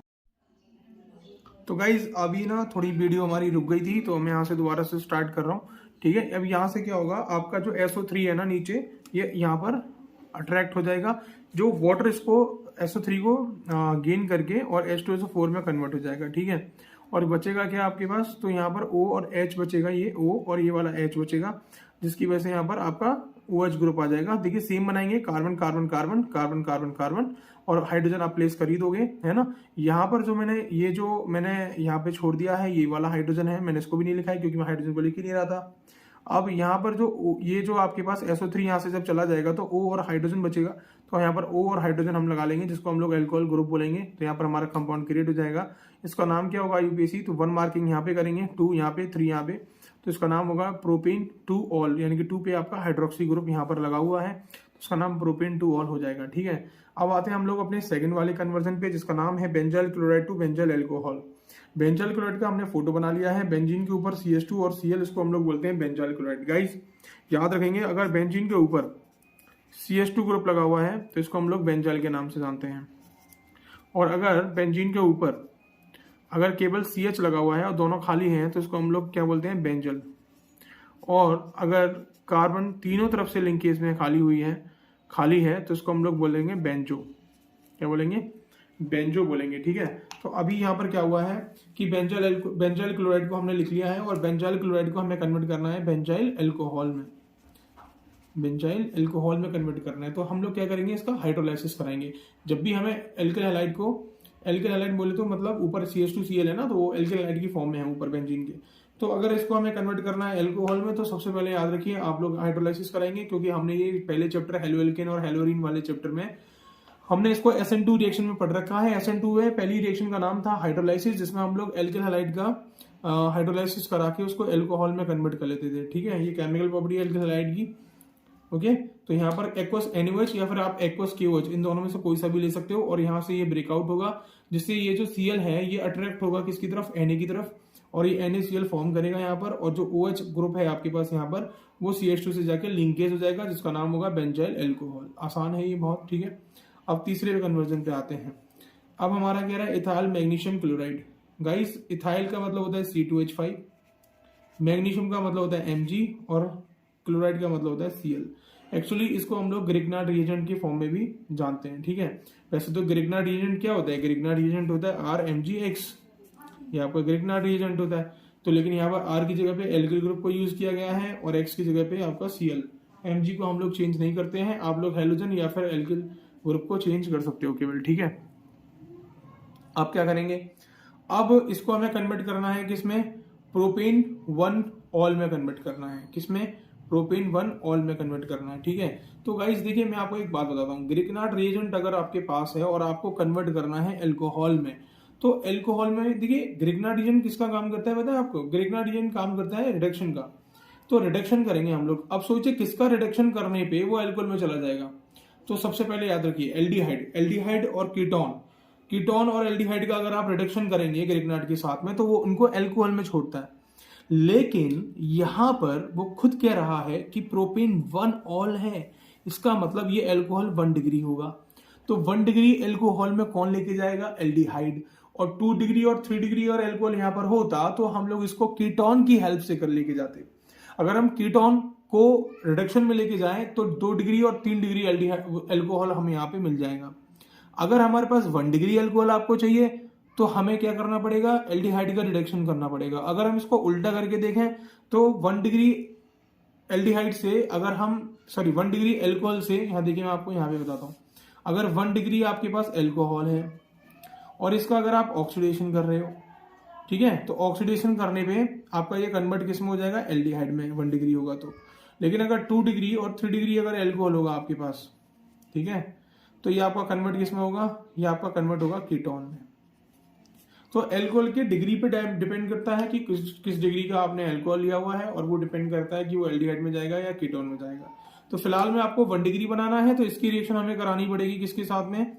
तो गाइज अभी ना थोड़ी वीडियो हमारी रुक गई थी, तो मैं यहाँ से दोबारा से स्टार्ट कर रहा हूँ, ठीक है। अब यहाँ से क्या होगा, आपका जो SO3 है ना नीचे, ये यहाँ पर अट्रैक्ट हो जाएगा, जो वाटर इसको SO3 को गेन करके और H2SO4 में कन्वर्ट हो जाएगा, ठीक है। और बचेगा क्या आपके पास, तो यहाँ पर O और H बचेगा, ये O और ये वाला H बचेगा, जिसकी वजह से यहाँ पर आपका OH ग्रुप आ जाएगा। देखिए सेम बनाएंगे, carbon carbon carbon carbon carbon carbon, और हाइड्रोजन आप प्लेस कर ही दोगे, है ना। यहाँ पर जो मैंने यहाँ पे छोड़ दिया है, ये वाला हाइड्रोजन है, मैंने इसको भी नहीं लिखा है क्योंकि मैं हाइड्रोजन को लिख ही नहीं रहा था। अब यहाँ पर ये जो आपके पास SO3 यहाँ से जब चला जाएगा तो O और हाइड्रोजन बचेगा, तो यहाँ पर O और हाइड्रोजन हम लगा लेंगे, जिसको हम लोग अल्कोहल ग्रुप बोलेंगे। तो यहाँ पर हमारा कंपाउंड क्रिएट हो जाएगा, इसका नाम क्या होगा IUPAC, तो 1 मार्किंग यहाँ पे करेंगे, 2 यहाँ पे, 3 यहाँ पे, तो इसका नाम होगा प्रोपेन 2 ऑल, यानी कि 2 पे आपका हाइड्रोक्सी ग्रुप यहाँ पर लगा हुआ है, तो इसका नाम प्रोपेन 2 ऑल हो जाएगा, ठीक है। अब आते हैं हम लोग अपने सेकंड वाले कन्वर्जन पे, जिसका नाम है benzyl chloride to benzyl alcohol. Benzyl chloride का हमने फोटो बना लिया है, बेंजीन के ऊपर CH2 और Cl, इसको हम लोग बोलते हैं बेंजाइल क्लोराइड। गाइस याद रखेंगे, अगर बेंजीन के ऊपर CH2 ग्रुप लगा हुआ है तो इसको हम लोग बेंजाइल के नाम से जानते हैं, और अगर बेंजीन के ऊपर अगर केवल CH लगा हुआ है और दोनों खाली हैं तो इसको हम लोग क्या बोलते हैं, बेंजल। और अगर कार्बन तीनों तरफ से लिंकेज में खाली है तो इसको हम लोग बोलेंगे बेंजो, क्या बोलेंगे, बेंजो बोलेंगे, ठीक है। तो अभी यहाँ पर क्या हुआ है कि बेंजाइल क्लोराइड को हमने लिख लिया है, और बेंजाइल क्लोराइड को हमें कन्वर्ट करना है बेंजाइल अल्कोहल में कन्वर्ट करना है। तो हम लोग क्या करेंगे, इसका हाइड्रोलाइसिस कराएंगे। जब भी हमें एल्किल हैलाइड बोले तो मतलब ऊपर CH2Cl है ना, तो वो एल्किल हैलाइड की फॉर्म में है ऊपर बेंजीन के। तो अगर इसको हमें कन्वर्ट करना है अल्कोहल में, तो सबसे पहले याद रखिए आप लोग हाइड्रोलाइसिस कराएंगे, क्योंकि हमने ये पहले चैप्टर हेलोएल्केन और हेलोरीन वाले चैप्टर में हमने इसको SN2 रिएक्शन में पढ़ रखा है। SN2 है, पहली रिएक्शन का नाम था हाइड्रोलाइसिस, जिसमें हम लोग एल्किल हैलाइड का हाइड्रोलाइसिस करा के उसको अल्कोहल में कन्वर्ट कर लेते थे, ठीक है। ये केमिकल प्रॉपर्टी है एल्किल हैलाइड की, ओके। तो यहाँ पर एक्वस NaOH या फिर आप एक्वस KOH, इन दोनों में से कोई सा भी ले सकते हो, और यहाँ से ये ब्रेकआउट होगा, जिससे ये जो Cl है ये अट्रैक्ट होगा किसकी तरफ, Na की तरफ, और ये NaCl फॉर्म करेगा यहाँ पर, और जो OH ग्रुप है आपके पास यहाँ पर वो CH2 से जाके लिंकेज हो जाएगा, जिसका नाम होगा बेंजाइल अल्कोहल। आसान है ये बहुत, ठीक है। अब तीसरे कन्वर्जन पे आते हैं। अब हमारा कह रहा है ethyl magnesium chloride. Guys ethyl का मतलब होता है C2H5, मैग्नीशियम का मतलब होता है Mg, और क्लोराइड का मतलब होता है Cl। एक्चुअली इसको हम लोग ग्रिग्नार्ड रिएजेंट के फॉर्म में भी जानते हैं, ठीक है। वैसे तो ग्रिग्नार्ड रिएजेंट क्या होता है, ग्रिग्नार्ड रिएजेंट होता है RMgX, ये आपका ग्रिग्नार्ड रिएजेंट होता है। तो लेकिन यहाँ पर R की जगह पे एल्किल ग्रुप को यूज किया गया है, और X की जगह पे आपका Cl। Mg को हम लोग चेंज नहीं करते हैं, आप लोग हेलोजन या फिर एल्किल ग्रुप को चेंज कर सकते हो केवल, ठीक है। अब क्या करेंगे, अब इसको हमें कन्वर्ट करना है किसमें, प्रोपेन 1 ऑल में कन्वर्ट करना है, किसमें, प्रोपेन 1 ऑल में कन्वर्ट करना है, ठीक है। तो गाइस देखिए मैं आपको एक बात बताता हूँ, ग्रिग्नार्ड रिएजेंट अगर आपके पास है और आपको कन्वर्ट करना है अल्कोहल में, तो अल्कोहल में देखिए ग्रिग्नार्ड रिएजेंट किसका काम करता है पता है आपको, ग्रिग्नार्ड रिएजेंट काम करता है रिडक्शन का। तो रिडक्शन करेंगे हम लोग। अब सोचिए किसका रिडक्शन करने पे वो अल्कोहल में चला जाएगा। तो सबसे पहले याद रखिए एल्डिहाइड और कीटोन और एल्डिहाइड का अगर आप रिडक्शन करेंगे ग्रिग्नार्ड के साथ में, तो वो उनको अल्कोहल में छोड़ता है। लेकिन यहां पर वो खुद कह रहा है कि प्रोपेन 1 ऑल है, इसका मतलब ये अल्कोहल 1 डिग्री होगा। तो 1 डिग्री एल्कोहल में कौन लेके जाएगा? एल्डिहाइड। और 2 डिग्री और 3 डिग्री और एल्कोहल यहाँ पर होता तो हम लोग इसको कीटोन की हेल्प से कर लेके जाते। अगर हम कीटोन को रिडक्शन में लेके जाएं तो 2 डिग्री और 3 डिग्री एल्कोहल हमें यहाँ पे मिल जाएगा। अगर हमारे पास 1 डिग्री एल्कोहल आपको चाहिए तो हमें क्या करना पड़ेगा? एल्डिहाइड का रिडक्शन करना पड़ेगा। अगर हम इसको उल्टा करके देखें तो 1 डिग्री एल्डिहाइड से अगर हम 1 डिग्री एल्कोहल से, यहाँ देखिए मैं आपको यहाँ पे बताता हूँ, अगर 1 डिग्री आपके पास एल्कोहल है और इसका अगर आप ऑक्सीडेशन कर रहे हो, ठीक है, तो ऑक्सीडेशन करने पे आपका ये कन्वर्ट किस में हो जाएगा? एल्डिहाइड में 1 डिग्री होगा तो। लेकिन अगर 2 डिग्री और 3 डिग्री अगर एल्कोहल होगा आपके पास, ठीक है, तो ये आपका कन्वर्ट किस में होगा? ये आपका कन्वर्ट होगा कीटोन में। तो एल्कोहल के डिग्री पे डिपेंड करता है कि किस डिग्री का आपने एल्कोहल लिया हुआ है, और वो डिपेंड करता है कि वो एल्डिहाइड में जाएगा या कीटोन में जाएगा। तो फिलहाल में आपको 1 डिग्री बनाना है तो इसकी रिएक्शन हमें करानी पड़ेगी किसके साथ में?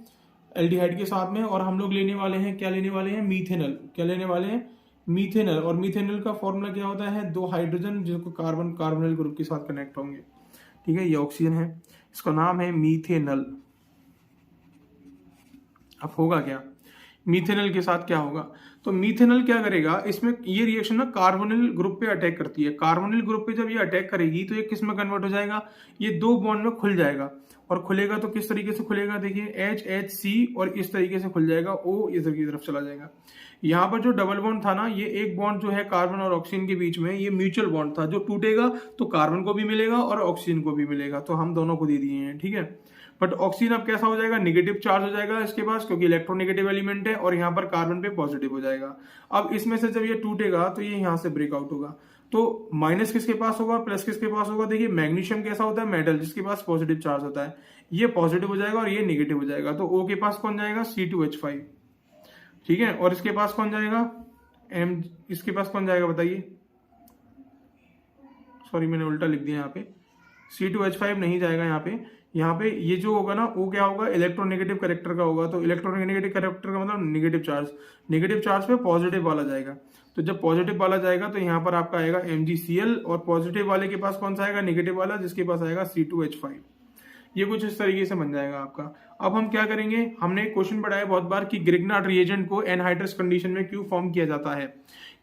एल्डिहाइड के साथ में। और हम लोग लेने वाले हैं, क्या लेने वाले हैं? मीथेनॉल। क्या लेने वाले हैं? मीथेनॉल। और मीथेनॉल का फॉर्मूला क्या होता है? 2 हाइड्रोजन जिसको कार्बन कार्बोनिल ग्रुप के साथ कनेक्ट होंगे, ठीक है, ये ऑक्सीजन है, इसका नाम है मीथेनॉल। अब होगा क्या मीथेनॉल के साथ? क्या होगा? तो मीथेनॉल क्या करेगा, इसमें ये रिएक्शन ना कार्बोनिल ग्रुप पे अटैक करती है। कार्बोनिल ग्रुप पे जब ये अटैक करेगी तो ये किस में कन्वर्ट हो जाएगा? ये 2 बॉन्ड में खुल जाएगा। और खुलेगा तो किस तरीके से खुलेगा? देखिए HHC, और इस तरीके से खुल जाएगा, O इधर की तरफ चला जाएगा। यहाँ पर जो डबल बॉन्ड था ना, ये एक बॉन्ड जो है कार्बन और ऑक्सीजन के बीच में, ये म्यूचुअल बॉन्ड था, जो टूटेगा तो कार्बन को भी मिलेगा और ऑक्सीजन को भी मिलेगा, तो हम दोनों को दे दिए हैं, ठीक है। बट ऑक्सीजन अब कैसा हो जाएगा? नेगेटिव चार्ज हो जाएगा इसके पास, क्योंकि इलेक्ट्रोनेगेटिव एलिमेंट है, और यहाँ पर कार्बन पे पॉजिटिव हो जाएगा। अब इसमें से जब ये टूटेगा तो ये यहाँ से ब्रेकआउट होगा, तो माइनस किसके पास होगा, प्लस किसके पास होगा? देखिए मैग्नीशियम कैसा होता है? मेटल, जिसके पास पॉजिटिव चार्ज होता है, ये पॉजिटिव हो जाएगा और ये नेगेटिव हो जाएगा। तो O के पास कौन जाएगा? C2H5, ठीक है। और इसके पास कौन जाएगा? इसके पास कौन जाएगा बताइए? सॉरी मैंने उल्टा लिख दिया यहाँ पे, C2H5 नहीं जाएगा यहाँ पे। यहाँ पे ये जो होगा ना, वो क्या होगा? इलेक्ट्रोनेगेटिव कैरेक्टर का होगा। तो इलेक्ट्रोनेगेटिव कैरेक्टर का मतलब नेगेटिव चार्ज, नेगेटिव चार्ज पे पॉजिटिव वाला जाएगा। तो जब पॉजिटिव वाला जाएगा तो यहाँ पर आपका आएगा MgCl, और पॉजिटिव वाले के पास कौन सा आएगा? नेगेटिव वाला, जिसके पास आएगा C2H5। ये कुछ इस तरीके से बन जाएगा आपका। अब हम क्या करेंगे, हमने एक क्वेश्चन पढ़ा है बहुत बार कि ग्रिग्नार्ड रिएजेंट को एनहाइड्रस कंडीशन में क्यों फॉर्म किया जाता है?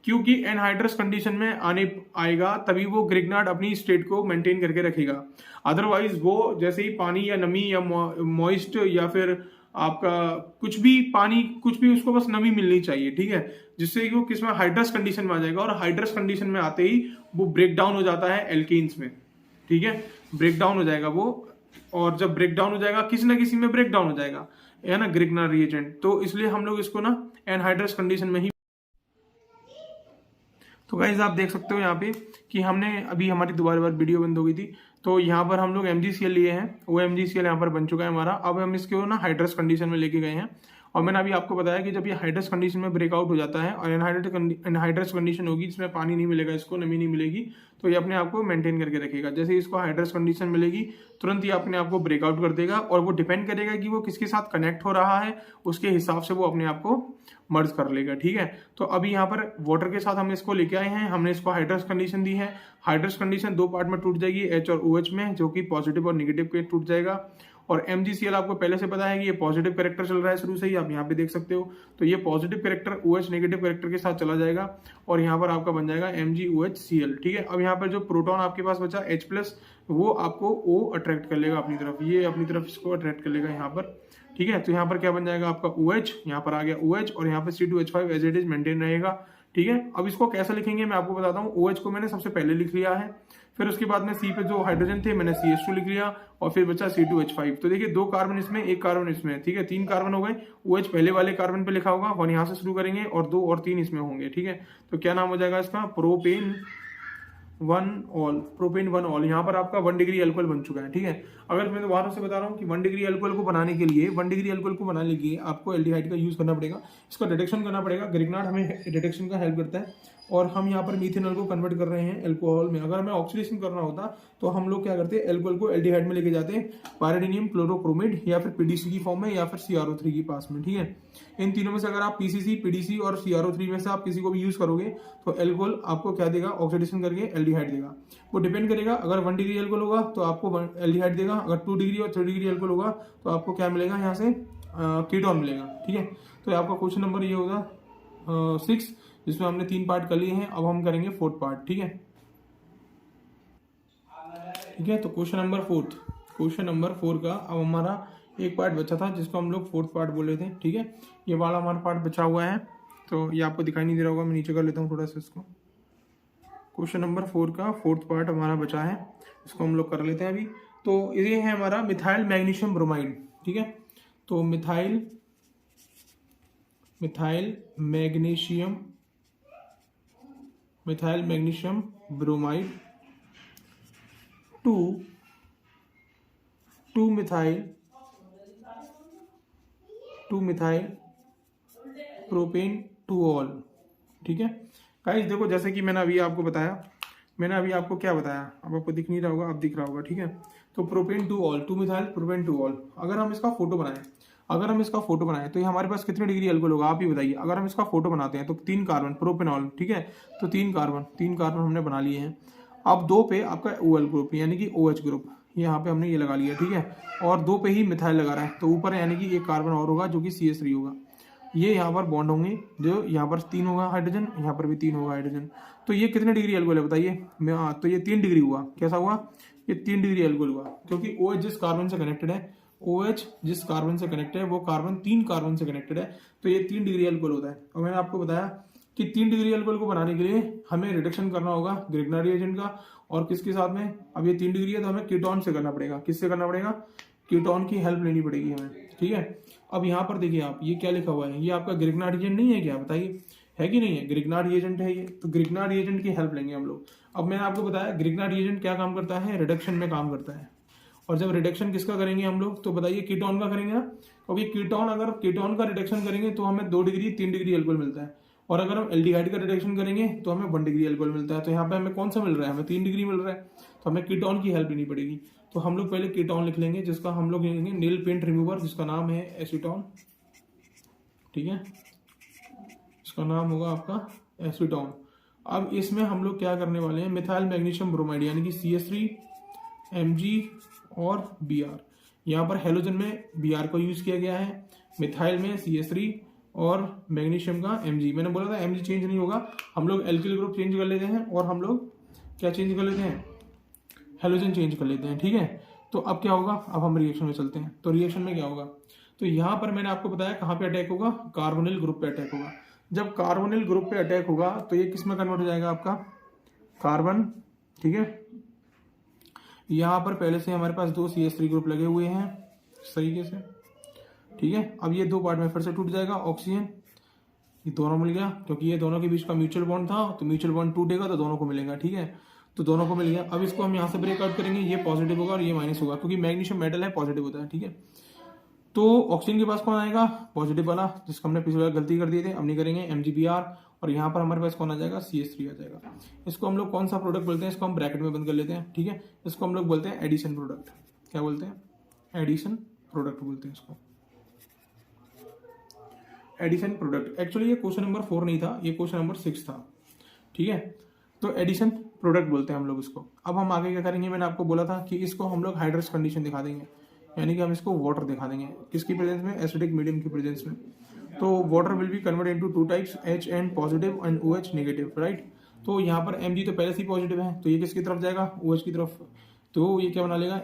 क्योंकि एनहाइड्रस कंडीशन में आएगा तभी वो ग्रिग्नार्ड अपनी स्टेट को मेंटेन करके रखेगा। अदरवाइज वो जैसे ही पानी या नमी या मॉइस्ट या फिर आपका कुछ भी पानी, कुछ भी, उसको बस नमी मिलनी चाहिए, ठीक है, जिससे कि वो किसमें? हाइड्रस कंडीशन में आ जाएगा। और हाइड्रस कंडीशन में आते ही वो ब्रेक डाउन हो जाता है एल्कीन्स में, ठीक है, ब्रेक डाउन हो जाएगा वो। और जब ब्रेक डाउन हो जाएगा, किसी ना किसी में ब्रेक डाउन हो जाएगा, है ना, ग्रिग्नार्ड रिएजेंट। तो इसलिए हम लोग इसको ना एनहाइड्रस कंडीशन में ही। तो गाइज आप देख सकते हो यहाँ पे कि हमने अभी, हमारी दोबारा वीडियो बंद हो गई थी, तो यहाँ पर हम लोग MgCl लिए हैं, वो MgCl यहाँ पर बन चुका है हमारा। अब हम इसको ना हाइड्रस कंडीशन में लेके गए हैं, और मैंने अभी आपको बताया कि जब ये हाइड्रस कंडीशन में ब्रेकआउट हो जाता है और एनहाइड्रस कंडीशन होगी जिसमें पानी नहीं मिलेगा, इसको नमी नहीं मिलेगी, तो ये अपने आप को मेंटेन करके रखेगा। जैसे इसको हाइड्रस कंडीशन मिलेगी तुरंत ये अपने आप को ब्रेकआउट कर देगा, और वो डिपेंड करेगा कि वो किसके साथ कनेक्ट हो रहा है, उसके हिसाब से वो अपने आप को मर्ज कर लेगा, ठीक है। तो अभी यहाँ पर वाटर के साथ हम इसको लेके आए हैं, हमने इसको हाइड्रस कंडीशन दी है। हाइड्रस कंडीशन 2 पार्ट में टूट जाएगी, H और OH में, जो कि पॉजिटिव और नेगेटिव के टूट जाएगा। और MgCl आपको पहले से पता है कि ये पॉजिटिव कैरेक्टर चल रहा है शुरू से ही, आप यहाँ पे देख सकते हो। तो ये positive character OH negative character के साथ चला जाएगा, और यहाँ पर आपका बन जाएगा MgOHCl, ठीक है। अब यहाँ पर जो प्रोटॉन आपके पास बचा H+, वो आपको O अट्रैक्ट कर लेगा अपनी तरफ, ये अपनी तरफ इसको अट्रैक्ट कर लेगा यहाँ पर, ठीक है। तो यहाँ पर क्या बन जाएगा आपका OH, यहाँ पर आ गया OH, और यहाँ पर C2H5 as it is maintain रहेगा, ठीक है। अब इसको कैसे लिखेंगे मैं आपको बताता हूँ। OH को मैंने सबसे पहले लिख लिया है, फिर उसके बाद में C पे जो हाइड्रोजन थे मैंने CH2 लिख लिया, और फिर बचा C2H5। तो देखिए 2 कार्बन इसमें, 1 कार्बन इसमें, ठीक है, 3 कार्बन हो गए। OH पहले वाले कार्बन पे लिखा होगा, और यहाँ से शुरू करेंगे, और 2 और 3 इसमें होंगे, ठीक है। तो क्या नाम हो जाएगा इसका? Propane 1 all. यहाँ पर आपका 1 डिग्री एल्कोहल बन चुका है, ठीक है। अगर मैं दोबारा से बता रहा हूँ कि 1 डिग्री एल्कोहल को बनाने के लिए, 1 डिग्री एल्कोहल को बनाने के लिए आपको एल्डिहाइड का यूज करना पड़ेगा, इसका रिडक्शन करना पड़ेगा। ग्रिग्नार्ड हमें रिडक्शन का हेल्प करता है, और हम यहाँ पर मीथेनॉल को कन्वर्ट कर रहे हैं एल्कोहल में। अगर हमें ऑक्सीडेशन करना होता तो हम लोग क्या करते हैं, एल्कोहल को एल्डिहाइड में लेके जाते हैं, पायरिडिनियम क्लोरोक्रोमेट या फिर पीडीसी की फॉर्म में या फिर CrO3 के पास में। ठीक है, इन तीनों में से अगर आप पीसीसी, पीडीसी और CrO3 में से आप किसी को भी यूज करोगे तो एल्कोहल आपको क्या देगा, ऑक्सीडेशन करके एल्डिहाइड देगा। वो डिपेंड करेगा, अगर 1 डिग्री एल्कोहल होगा तो आपको एल्डिहाइड देगा, अगर 2 डिग्री और 3 डिग्री एल्कोहल होगा तो आपको क्या मिलेगा, यहाँ से कीटोन मिलेगा। ठीक है, तो आपका क्वेश्चन नंबर ये होगा 6, जिसमें हमने 3 पार्ट कर लिए हैं। अब हम करेंगे 4th पार्ट। ठीक है, ठीक है। तो क्वेश्चन नंबर 4 का अब हमारा एक पार्ट बचा था जिसको हम लोग 4th पार्ट बोल रहे थे। ठीक है, ये वाला हमारा पार्ट बचा हुआ है, तो ये आपको दिखाई नहीं दे रहा होगा, मैं नीचे कर लेता हूँ थोड़ा सा इसको। क्वेश्चन नंबर 4 का 4th पार्ट हमारा बचा है, इसको हम लोग कर लेते हैं अभी। तो ये है हमारा मिथाइल मैग्नीशियम ब्रोमाइड। ठीक है, तो methyl magnesium bromide two methyl propane two all. ठीक है गाइस, देखो जैसे कि मैंने अभी आपको क्या बताया, अब आपको दिख नहीं रहा होगा, अब दिख रहा होगा। ठीक है, तो propane two all, 2 methyl propane two all. अगर हम इसका फोटो बनाएं तो ये हमारे पास कितने डिग्री एल्कोहल होगा, आप ही बताइए। अगर हम इसका फोटो बनाते हैं तो 3 कार्बन प्रोपेनॉल। ठीक है, तो 3 कार्बन हमने बना लिए हैं। अब 2 पे आपका OL ग्रुप यानी कि OH ग्रुप, यहाँ पे हमने ये लगा लिया। ठीक है, और 2 पे ही मिथाइल लगा रहा है, तो ऊपर यानी कि एक कार्बन और होगा जो कि CH3 होगा। ये यहाँ पर बॉन्ड होंगे, जो यहाँ पर 3 होगा हाइड्रोजन, यहाँ पर भी 3 होगा हाइड्रोजन। तो ये कितने डिग्री एल्कोहल है बताइए। तो ये 3 डिग्री हुआ। कैसा हुआ, ये 3 डिग्री एल्कोहल हुआ, क्योंकि OH जिस कार्बन से कनेक्टेड है, वो कार्बन 3 कार्बन से कनेक्टेड है, तो ये 3 डिग्री एल्कोहल होता है। और मैंने आपको बताया कि 3 डिग्री एल्कोहल को बनाने के लिए हमें रिडक्शन करना होगा ग्रिग्नार्ड रिएजेंट का, और किसके साथ में, अब ये 3 डिग्री है तो हमें कीटोन से करना पड़ेगा। किससे करना पड़ेगा, कीटोन की हेल्प लेनी पड़ेगी हमें। ठीक है, अब यहाँ पर देखिए आप, ये क्या लिखा हुआ है, ये आपका ग्रिग्नार्ड रिएजेंट नहीं है क्या, बताइए है कि नहीं है, ग्रिग्नार्ड रिएजेंट है ये। तो ग्रिग्नार्ड रिएजेंट की हेल्प लेंगे हम लोग। अब मैंने आपको बताया ग्रिग्नार्ड रिएजेंट क्या काम करता है, रिडक्शन में काम करता है। और जब रिडक्शन किसका करेंगे हम लोग, तो बताइए कीटोन का करेंगे ना, क्योंकि अगर कीटोन का रिडक्शन करेंगे तो हमें 2 डिग्री 3 डिग्री एल्कोहल मिलता है, और अगर हम एल्डिहाइड का रिडक्शन करेंगे तो हमें 1 डिग्री एल्कोहल मिलता है। तो यहाँ पे हमें कौन सा मिल रहा है, हमें 3 डिग्री मिल रहा है, तो हमें कीटोन की हेल्प लेनी पड़ेगी। तो हम लोग पहले कीटोन लिख लेंगे, जिसका हम लोग लेंगे नील पेंट रिमूवर, जिसका नाम है एसीटोन। ठीक है, इसका नाम होगा आपका एसीटोन। अब इसमें हम लोग क्या करने वाले हैं, मिथाइल मैग्नीशियम ब्रोमाइड यानी कि CH3 Mg और Br। यहाँ पर हेलोजन में Br को यूज किया गया है, मिथाइल में CH3 और मैग्नीशियम का Mg। मैंने बोला था Mg चेंज नहीं होगा, हम लोग एल्किल ग्रुप चेंज कर लेते हैं, और हम लोग क्या चेंज कर लेते हैं, हेलोजन चेंज कर लेते हैं। ठीक है, तो अब क्या होगा, अब हम रिएक्शन में चलते हैं। तो रिएक्शन में क्या होगा, तो यहाँ पर मैंने आपको बताया कहाँ पे अटैक होगा, कार्बोनिल ग्रुप पे अटैक होगा। जब कार्बोनिल ग्रुप पे अटैक होगा तो ये किस में कन्वर्ट हो जाएगा, आपका कार्बन। ठीक है, यहाँ पर पहले से हमारे पास 2 CH3 ग्रुप लगे हुए हैं इस तरीके से। ठीक है, अब ये 2 पार्ट में फिर से टूट जाएगा, ऑक्सीजन ये दोनों मिल गया, क्योंकि ये दोनों के बीच का म्यूचुअल बॉन्ड था, तो म्यूचुअल बॉन्ड टूटेगा तो दोनों को मिलेगा। ठीक है, तो दोनों को मिल गया। अब इसको हम यहाँ से ब्रेक आउट करेंगे, ये पॉजिटिव होगा और ये माइनस होगा, क्योंकि मैग्नीशियम मेटल है, पॉजिटिव होता है। ठीक है, तो ऑक्सीजन के पास कौन आएगा, पॉजिटिव वाला, जिसको हमने पिछले बार गलती कर दिए थे, अब नहीं करेंगे, MgBr। और यहाँ पर हमारे पास कौन आ जाएगा, CH3 आ जाएगा। इसको हम लोग कौन सा प्रोडक्ट बोलते हैं, इसको हम ब्रैकेट में बंद कर लेते हैं। ठीक है, इसको हम लोग बोलते हैं एडिशन प्रोडक्ट। क्या बोलते हैं, एडिशन प्रोडक्ट बोलते हैं इसको, एडिशन प्रोडक्ट। एक्चुअली ये क्वेश्चन नंबर 4 नहीं था, ये क्वेश्चन नंबर 6 था। ठीक है, तो एडिशन प्रोडक्ट बोलते हैं हम लोग इसको। अब हम आगे क्या करेंगे, मैंने आपको बोला था कि इसको हम लोग हाइड्रस कंडीशन दिखा देंगे, यानी कि हम इसको वाटर दिखा देंगे, किसकी प्रेजेंस में, एसिडिक मीडियम की प्रेजेंस में। तो water will be convert into 2 types, HN positive and OH negative, right. तो यहाँ पर Mg तो पहले से ही पॉजिटिव है, तो ये किसकी तरफ जाएगा, OH की तरफ। तो ये क्या बना लेगा,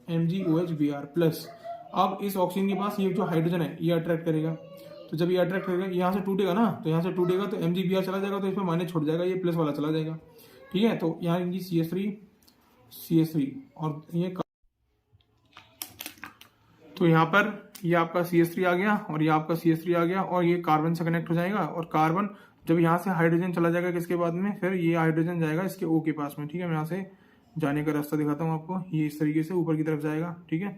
MgOH Br प्लस। अब इस ऑक्सीजन के पास ये जो हाइड्रोजन है ये अट्रैक्ट करेगा, तो जब ये अट्रैक्ट करेगा यहाँ से टूटेगा ना, तो यहाँ से टूटेगा तो MgBr चला जाएगा, तो इसमें माइनस छोड़ जाएगा, ये प्लस वाला चला जाएगा। ठीक है, तो यहाँ इनकी CH3 और ये, तो यहाँ पर ये आपका CH3 आ गया और ये आपका CH3 आ गया, और ये कार्बन से कनेक्ट हो जाएगा, और कार्बन जब यहाँ से हाइड्रोजन चला जाएगा किसके बाद में, फिर ये हाइड्रोजन जाएगा इसके O के पास में। ठीक है, मैं यहाँ से जाने का रास्ता दिखाता हूँ आपको, ये इस तरीके से ऊपर की तरफ जाएगा। ठीक है,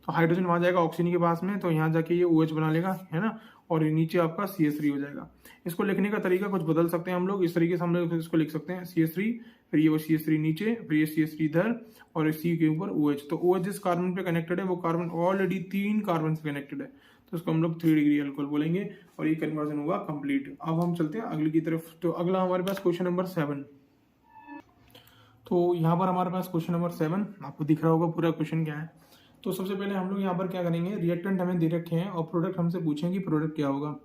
तो हाइड्रोजन वहाँ जाएगा ऑक्सीजन के पास में, तो यहाँ जाके ये OH बना लेगा, है ना। और ये नीचे आपका CH3 हो जाएगा। इसको लिखने का तरीका कुछ बदल सकते हैं हम लोग, इस तरीके से हम लोग इसको लिख सकते हैं CH3, फिर ये वो CH3 नीचे, फिर ये CH3 इधर और C के ऊपर OH। तो OH जिस कार्बन पे कनेक्टेड है वो कार्बन ऑलरेडी 3 कार्बन से कनेक्टेड है, तो उसको हम लोग 3 डिग्री अल्कोहल बोलेंगे और ये कन्वर्जन होगा कंप्लीट। अब हम चलते हैं अगले की तरफ। तो अगला हमारे पास क्वेश्चन नंबर 7। तो यहाँ पर हमारे पास क्वेश्चन नंबर 7 आपको दिख रहा होगा पूरा क्वेश्चन क्या है। तो सबसे पहले हम लोग यहाँ पर क्या करेंगे, रिएक्टेंट हमें दे रखे हैं और प्रोडक्ट हमसे पूछें कि प्रोडक्ट क्या होगा।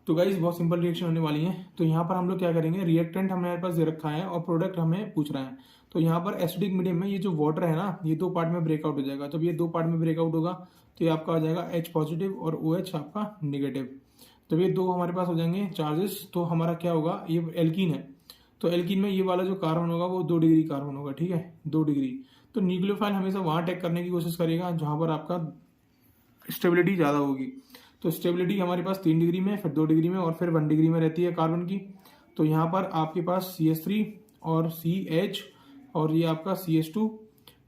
तो गाइस बहुत सिंपल रिएक्शन होने वाली है। तो यहाँ पर हम लोग क्या करेंगे, रिएक्टेंट हमारे पास दे रखा है और प्रोडक्ट हमें पूछ रहा है। तो यहाँ पर एसिडिक मीडियम में ये जो वाटर है ना, ये 2 पार्ट में ब्रेकआउट हो जाएगा। जब ये 2 पार्ट में ब्रेकआउट होगा तो ये आपका आ जाएगा H पॉजिटिव और OH आपका निगेटिव। जब ये 2 हमारे पास हो जाएंगे चार्जेस, तो हमारा क्या होगा, ये एल्कीन है। तो एल्कीन में ये वाला जो कार्बन होगा वो 2 डिग्री कार्बन होगा, ठीक है, 2 डिग्री। तो न्यूक्लियोफाइल हमेशा वहां अटैक करने की कोशिश करेगा जहां पर आपका स्टेबिलिटी ज़्यादा होगी। तो स्टेबिलिटी हमारे पास 3 डिग्री में, फिर 2 डिग्री में और फिर 1 डिग्री में रहती है कार्बन की। तो यहाँ पर आपके पास CH3 और CH और ये आपका CH2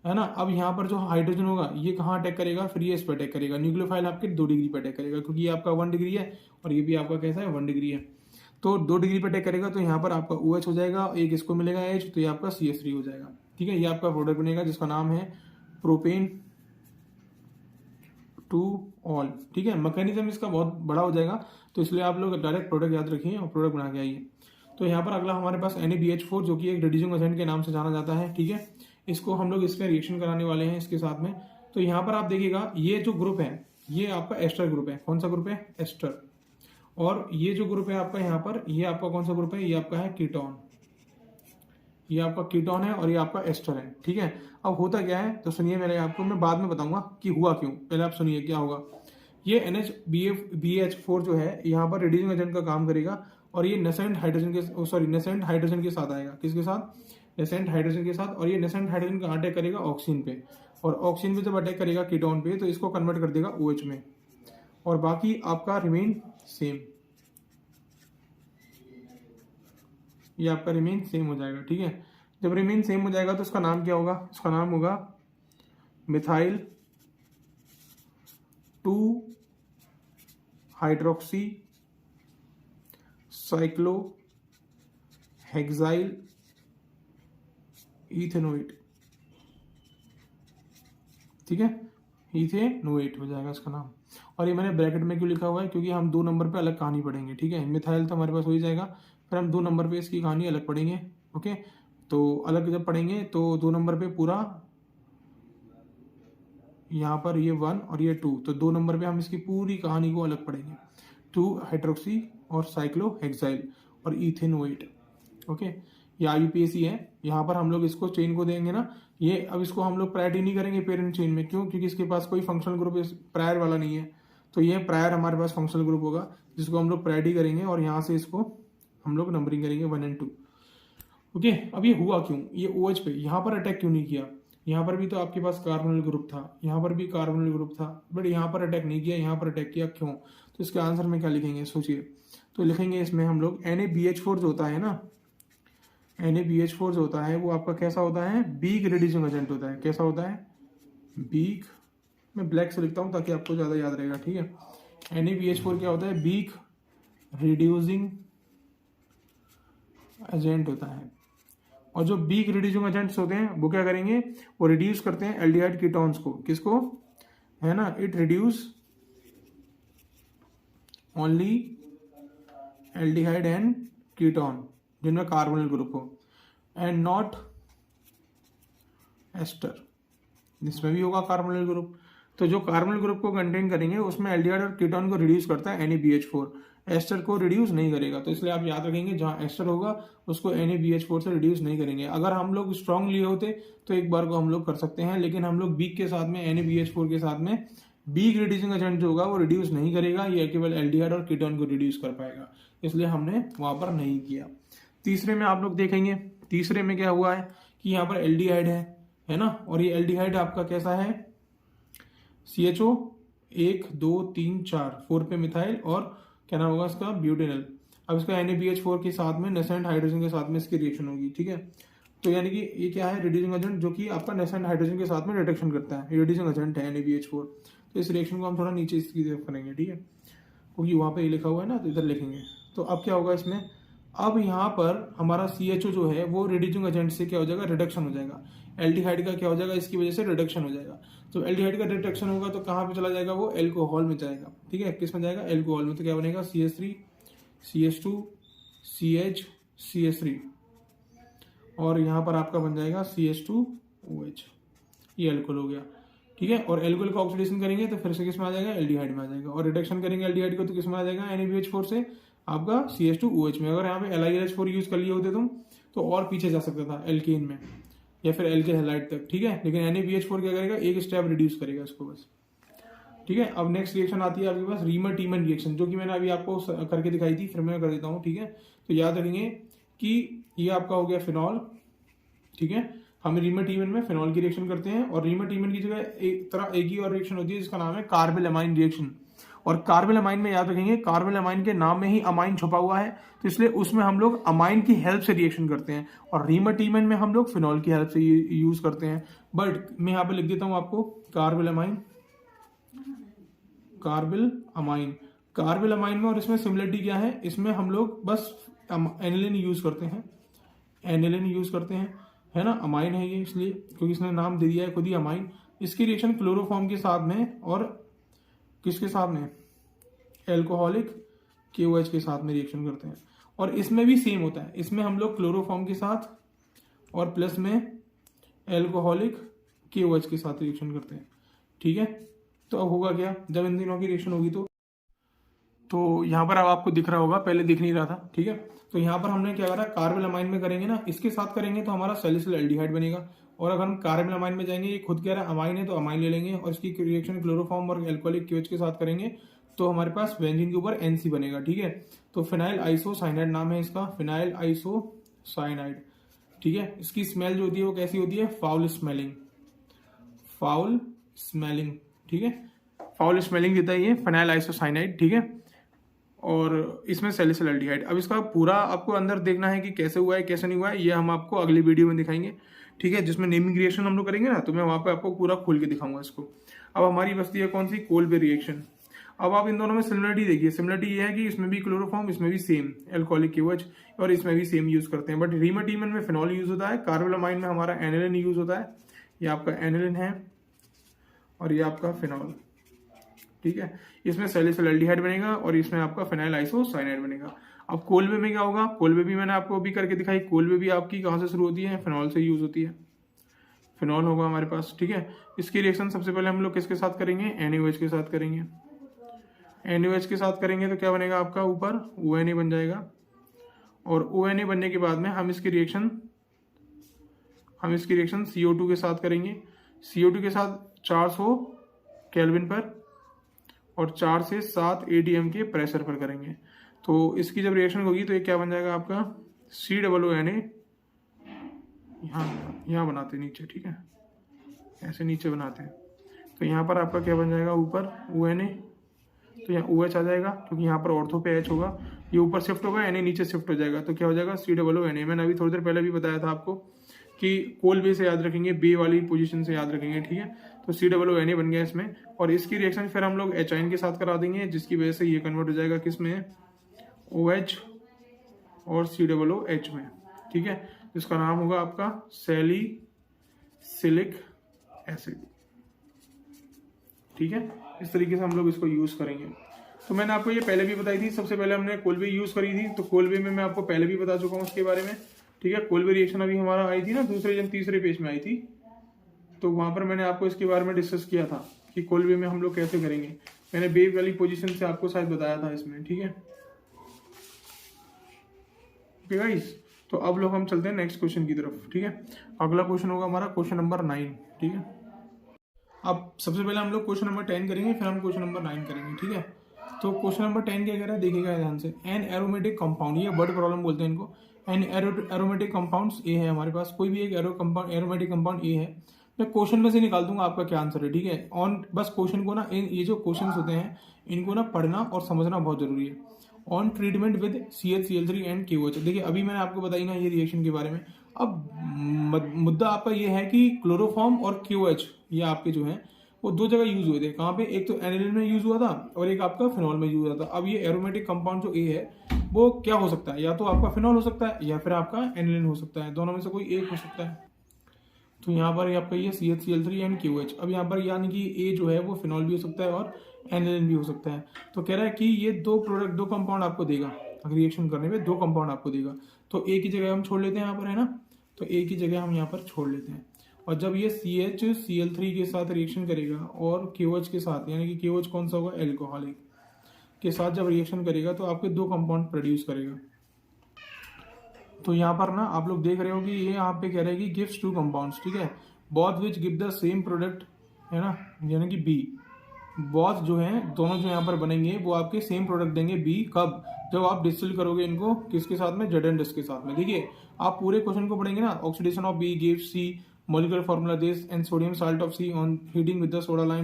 है ना। अब यहाँ पर जो हाइड्रोजन होगा ये कहाँ अटैक करेगा, फिर ये इस पर अटैक करेगा। न्यूक्लियोफाइल आपके 2 डिग्री पर अटैक करेगा क्योंकि ये आपका 1 डिग्री है और ये भी आपका कैसा है, 1 डिग्री है। तो 2 डिग्री पर अटैक करेगा तो यहाँ पर आपका OH हो जाएगा, एक इसको मिलेगा H, तो ये आपका CH3 हो जाएगा, ठीक है। ये आपका प्रोडक्ट बनेगा जिसका नाम है प्रोपेन टू ऑल, ठीक है। मैकेनिज्म इसका बहुत बड़ा हो जाएगा तो इसलिए आप लोग डायरेक्ट प्रोडक्ट याद रखिए और प्रोडक्ट बना के आइए। तो यहाँ पर अगला हमारे पास NaBH4 जो कि एक रिड्यूसिंग एजेंट के नाम से जाना जाता है, ठीक है। इसको हम लोग इसमें रिएक्शन कराने वाले हैं इसके साथ में। तो यहाँ पर आप देखिएगा ये जो ग्रुप है ये आपका एस्टर ग्रुप है। कौन सा ग्रुप है, एस्टर। और ये जो ग्रुप है आपका यहाँ पर, ये आपका कौन सा ग्रुप है, ये आपका है कीटोन। ये आपका कीटोन है और ये आपका एस्टर है, ठीक है। अब होता क्या है तो सुनिए, मैं बाद में बताऊंगा कि हुआ क्यों, पहले आप सुनिए क्या होगा। ये NaBH4 जो है यहाँ पर रिड्यूसिंग एजेंट का काम करेगा और ये नेसेंट हाइड्रोजन के साथ आएगा। किसके साथ, नेसेंट हाइड्रोजन के साथ। और ये नेसेंट हाइड्रोजन का अटैक करेगा ऑक्सीजन पे, और ऑक्सीजन पे जब अटैक करेगा कीटोन पे तो इसको कन्वर्ट कर देगा OH में, और बाकी आपका रिमेन सेम, ये आपका रिमेन सेम हो जाएगा, ठीक है। जब रिमेन सेम हो जाएगा तो इसका नाम क्या होगा, इसका नाम होगा methyl 2 hydroxy cyclo hexyl ethanoate, ठीक है, इथेनोएट हो जाएगा इसका नाम। और ये मैंने ब्रैकेट में क्यों लिखा हुआ है, क्योंकि हम 2 नंबर पे अलग कहानी पढ़ेंगे, ठीक है। मिथाइल तो हमारे पास हो ही जाएगा, फिर हम 2 नंबर पे इसकी कहानी अलग पढ़ेंगे, ओके। तो अलग जब पढ़ेंगे तो 2 नंबर पे पूरा यहाँ पर ये 1 और ये 2, तो 2 नंबर पे हम इसकी पूरी कहानी को अलग पढ़ेंगे। 2 हाइड्रोक्सी और साइक्लोहेक्साइल और इथेनोएट, ओके। ये IUPAC है। यहाँ पर हम लोग इसको चेन को देंगे ना, ये अब इसको हम लोग प्रायोरिटी नहीं करेंगे पेरेंट चेन में, क्यों, क्योंकि इसके पास कोई फंक्शनल ग्रुप प्रायर वाला नहीं है। तो ये प्रायर हमारे पास फंक्शनल ग्रुप होगा जिसको हम लोग प्रायोरिटी करेंगे और यहाँ से इसको हम लोग नंबरिंग करेंगे 1 और 2, ओके। अब ये हुआ क्यों, ये OH पे यहाँ पर अटैक क्यों नहीं किया, यहाँ पर भी तो आपके पास कार्बोनिल ग्रुप था, यहाँ पर भी कार्बोनिल ग्रुप था, बट यहाँ पर अटैक नहीं किया, यहाँ पर अटैक किया, क्यों। तो इसके आंसर में क्या लिखेंगे सोचिए। तो लिखेंगे इसमें हम लोग NaBH4 जो होता है ना, NaBH4 जो होता है वो आपका कैसा होता है, वीक रिड्यूसिंग एजेंट होता है। कैसा होता है, वीक। मैं ब्लैक से लिखता हूँ ताकि आपको ज़्यादा याद रहेगा, ठीक है। NaBH4 क्या होता है, वीक रिड्यूसिंग एजेंट होता है। और जो वीक रिड्यूसिंग एजेंट्स होते हैं वो क्या करेंगे, वो रिड्यूस करते हैं एल्डिहाइड कीटोन्स को। किसको, है ना, it reduce only aldehyde and ketone जिनमें कार्बोनिल ग्रुप हो, एंड नॉट एस्टर, जिसमें भी होगा कार्बोनिल ग्रुप। तो जो कार्बोनिल ग्रुप को कंटेन करेंगे उसमें एल्डिहाइड और कीटोन को रिड्यूस करता है NaBH4, एस्टर को रिड्यूस नहीं करेगा। तो इसलिए आप याद रखेंगे जहां एस्टर होगा उसको NaBH4 से रिड्यूस नहीं करेंगे। अगर हम लोग स्ट्रांग लिए होते तो एक बार को हम लोग कर सकते हैं, लेकिन हम लोग वीक के साथ में NaBH4 के साथ में वीक रिड्यूसिंग एजेंट जो होगा वो रिड्यूस नहीं करेगा, ये केवल एल्डिहाइड और कीटोन को रिड्यूस कर पाएगा, इसलिए हमने वहां पर नहीं किया। तीसरे में आप लोग देखेंगे, तीसरे में क्या हुआ है कि यहाँ पर एल्डिहाइड है ना, और ये एल्डिहाइड आपका कैसा है, CHO 1 2 3 4 पे मिथाइल और क्या नाम होगा इसका, ब्यूटेनल। अब इसका NaBH4 के साथ में नेसेंट हाइड्रोजन के साथ में इसकी रिएक्शन होगी, ठीक है। तो यानी कि ये क्या है, रिड्यूसिंग एजेंट जो कि आपका नेसेंट हाइड्रोजन के साथ में रिडक्शन करता है, रिड्यूसिंग एजेंट है NaBH4। तो इस रिएक्शन को हम थोड़ा नीचे इसकी तरफ करेंगे, ठीक है। क्योंकि वहाँ पे ये लिखा हुआ है ना, तो इधर लिखेंगे। तो अब क्या होगा इसमें, अब यहाँ पर हमारा CHO जो है वो रिड्यूसिंग एजेंट से क्या हो जाएगा, रिडक्शन हो जाएगा। एल्डिहाइड का क्या हो जाएगा, इसकी वजह से रिडक्शन हो जाएगा। तो एल्डिहाइड का रिडक्शन होगा तो कहाँ पे चला जाएगा, वो एल्कोहल में जाएगा। ठीक है, किस में जाएगा, एल्कोहल में। तो क्या बनेगा, CH3 CH2 CH CH3 और यहाँ पर आपका बन जाएगा CH2OH। ये एल्कोहल हो गया। ठीक है, और एल्कोहल का ऑक्सीडेशन करेंगे तो फिर से किस में आ जाएगा, एल्डिहाइड में आ जाएगा। और रिडक्शन करेंगे एल्डिहाइड को तो किस में आ जाएगा, NaBH4 से आपका CH2OH में। अगर यहाँ पे LiLH4 यूज कर लिए होते तुम तो और पीछे जा सकता था, एल्केन में या फिर एल्केन हैलाइड तक। ठीक है, लेकिन NaBH4 क्या करेगा, एक स्टेप रिड्यूस करेगा इसको बस। ठीक है, अब नेक्स्ट रिएक्शन आती है आपके पास रीमर टीमन रिएक्शन, जो कि मैंने अभी आपको करके दिखाई थी, फिर मैं कर देता हूँ। ठीक है, तो याद रखेंगे कि ये आपका हो गया फिनॉल। ठीक है, हम रीमर-टीमन में फिनॉल की रिएक्शन करते हैं, और रीमर-टीमन की जगह एक ही और रिएक्शन होती है जिसका नाम है कार्बेल-अमाइन रिएक्शन। और कार्बेल-अमाइन में याद रखेंगे, कार्बेल-अमाइन के नाम में ही अमाइन छुपा हुआ है, तो इसलिए उसमें हम लोग अमाइन की हेल्प से रिएक्शन करते हैं, और रीमर-टीमन में हम लोग फिनॉल की हेल्प से यूज करते हैं। बट मैं यहाँ पे लिख देता हूँ आपको कार्बेल-अमाइन, कार्बेल-अमाइन में, और इसमें सिमिलरिटी क्या है, इसमें हम लोग बस एनिलीन यूज करते हैं, एनिलीन यूज करते हैं, है ना। अमाइन है ये इसलिए क्योंकि इसने नाम दे दिया है खुद ही अमाइन। इसकी रिएक्शन क्लोरोफॉर्म के साथ में और किसके साथ में, एल्कोहलिक KOH के साथ में रिएक्शन करते हैं। और इसमें भी सेम होता है, इसमें हम लोग क्लोरोफॉर्म के साथ और प्लस में एल्कोहलिक KOH के साथ रिएक्शन करते हैं। ठीक है, तो अब होगा क्या, जब इन दिनों की रिएक्शन होगी तो यहाँ पर अब आपको दिख रहा होगा, पहले दिख नहीं रहा था। ठीक है, तो यहाँ पर हमने क्या करा, कार्बेल-अमाइन में करेंगे ना, इसके साथ करेंगे तो हमारा सैलिसिल एल्डिहाइड बनेगा। और अगर हम कार्बेल-अमाइन में जाएंगे, ये खुद कह रहा है अमाइन है तो अमाइन ले लेंगे, और इसकी रिएक्शन क्लोरोफॉर्म और एल्कोहलिक KOH के साथ करेंगे तो हमारे पास बेंजीन के ऊपर NC बनेगा। ठीक है, तो फिनाइल आइसोसाइनाइड नाम है इसका, फिनाइल आइसोसाइनाइड। ठीक है, इसकी स्मेल जो होती है वो कैसी होती है, फाउल स्मेलिंग, फाउल स्मेलिंग। ठीक है, फाउल स्मेलिंग देता है ये फिनाइल आइसोसाइनाइड। ठीक है, और इसमें सैलिसिल एल्डिहाइड। अब इसका पूरा आपको अंदर देखना है कि कैसे हुआ है कैसे नहीं हुआ है, ये हम आपको अगली वीडियो में दिखाएंगे। ठीक है, जिसमें नेमिंग रिएक्शन हम लोग करेंगे ना, तो मैं वहां पे आपको पूरा खोल के दिखाऊंगा इसको। अब हमारी बस्ती है कौन सी, कोल्बे रिएक्शन। अब आप इन दोनों में सिमिलरिटी देखिए, सिमिलरिटी ये है कि इसमें भी क्लोरोफॉर्म, इसमें भी सेम एल्कोहलिक KOH, और इसमें भी सेम यूज करते हैं। बट रीमर-टीमन में फिनॉल यूज होता है, कार्बेल-अमाइन में हमारा एनिलीन यूज होता है। ये आपका एनिलीन है और ये आपका फिनॉल। ठीक है, इसमें सैलिसिल एल्डिहाइड बनेगा और इसमें आपका फिनाइल आइसोसाइनाइड बनेगा। अब कोल्बे में क्या होगा, कोल्बे भी मैंने आपको अभी करके दिखाई, कोल्बे भी आपकी कहाँ से शुरू होती है, फिनॉल से यूज होती है, फिनॉल होगा हमारे पास। ठीक है, इसकी रिएक्शन सबसे पहले हम लोग किसके साथ करेंगे, NaOH के साथ करेंगे। NaOH के साथ करेंगे तो क्या बनेगा आपका, ऊपर ONA बन जाएगा, और ONA बनने के बाद में हम इसकी रिएक्शन CO2 के साथ करेंगे। CO2 के साथ 400 केल्विन पर और 4 से 7 ATM के प्रेशर पर करेंगे। तो इसकी जब रिएक्शन होगी तो ये क्या बन जाएगा आपका, COONA, यहाँ बनाते नीचे। ठीक है, ऐसे नीचे बनाते हैं, तो यहाँ पर आपका क्या बन जाएगा, ऊपर ONA, तो यहाँ OH आ जाएगा क्योंकि यहाँ पर ऑर्थो पे H होगा, ये ऊपर शिफ्ट होगा, Na नीचे शिफ्ट हो जाएगा, तो क्या हो जाएगा, COONA। मैंने अभी थोड़ी देर पहले भी बताया था आपको कि कोल्बे से याद रखेंगे, बे वाली पोजीशन से याद रखेंगे। ठीक है, तो COONA बन गया इसमें, और इसकी रिएक्शन फिर हम लोग HIN के साथ करा देंगे, जिसकी वजह से ये कन्वर्ट हो जाएगा किस में, OH और COOH में। ठीक है, जिसका नाम होगा आपका सैलिसिलिक एसिड। ठीक है, इस तरीके से हम लोग इसको यूज करेंगे। तो मैंने आपको ये पहले भी बताई थी, सबसे पहले हमने कोल्बे यूज करी थी, तो कोल्बे में मैं आपको पहले भी बता चुका हूँ उसके बारे में। ठीक है, कोल्बे रिएक्शन अभी हमारा आई थी ना, दूसरे या तीसरे पेज में आई थी, तो वहां पर मैंने आपको इसके बारे में डिस्कस किया था कि कोल्बे में हम लोग कैसे करेंगे। मैंने बे वाली पोजीशन से आपको शायद बताया था इसमें। ठीक है, ओके गाइस, तो अब लोग हम चलते हैं नेक्स्ट क्वेश्चन की तरफ। ठीक है, अगला क्वेश्चन होगा हमारा क्वेश्चन नंबर 9। ठीक है, अब सबसे पहले हम लोग क्वेश्चन नंबर 10 करेंगे, फिर हम क्वेश्चन नंबर 9 करेंगे। ठीक है, तो क्वेश्चन नंबर 10 क्या कह रहा है, देखिएगा ध्यान से। एन एरोमेटिक कंपाउंड, ये वर्ड प्रॉब्लम बोलते हैं इनको। एन एरोमेटिक कंपाउंड्स ए है हमारे पास, कोई भी एक एरोमेटिक कंपाउंड ए है। मैं क्वेश्चन में से निकाल दूंगा आपका क्या आंसर है। ठीक है, ऑन बस क्वेश्चन को ना, ये जो क्वेश्चन होते हैं इनको ना पढ़ना और समझना बहुत जरूरी है। On treatment with CH Cl3 and KOH। देखिए अभी मैंने आपको बताई ना ये रिएक्शन के बारे में। अब मुद्दा आपका ये है कि क्लोरोफॉर्म और KOH ये आपके जो है वो दो जगह यूज हुए थे। कहाँ पे? एक तो एनिलिन में यूज हुआ था और एक आपका फिनॉल में यूज हुआ था। अब ये एरोमेटिक कंपाउंड जो ए है वो क्या हो सकता है? या तो आपका फिनॉल हो सकता है या फिर आपका एनिलिन हो सकता है, दोनों में से कोई एक हो सकता है। तो यहाँ पर आपका ये CH एंड QH। अब यहाँ पर यानी कि ए जो है वो फिनॉल भी हो सकता है और एनिलिन भी हो सकता है। तो कह रहा है कि ये दो कंपाउंड आपको देगा, रिएक्शन करने पे दो कंपाउंड आपको देगा। तो ए की जगह हम छोड़ लेते हैं यहाँ पर, है ना। तो ए की जगह हम यहाँ पर छोड़ लेते हैं। और जब ये CHCl3 के साथ रिएक्शन करेगा और KOH के साथ, यानी कि KOH कौन सा होगा? एल्कोहलिक के साथ जब रिएक्शन करेगा तो आपके दो कंपाउंड प्रोड्यूस करेगा। तो यहाँ पर ना आप लोग देख रहे हो कि ये यहाँ पे कह रहे हैं कि गिव्स टू कंपाउंड्स, ठीक है, both which give the same product, है ना, यानी कि बी। बोथ जो है दोनों जो यहाँ पर बनेंगे वो आपके सेम प्रोडक्ट देंगे बी। कब? जब आप डिस्टिल करोगे इनको किसके साथ में? ZNDIS के साथ में। देखिए आप पूरे क्वेश्चन को पढ़ेंगे ना, oxidation of B gives C molecular formula this and sodium salt of C on heating with the soda lime,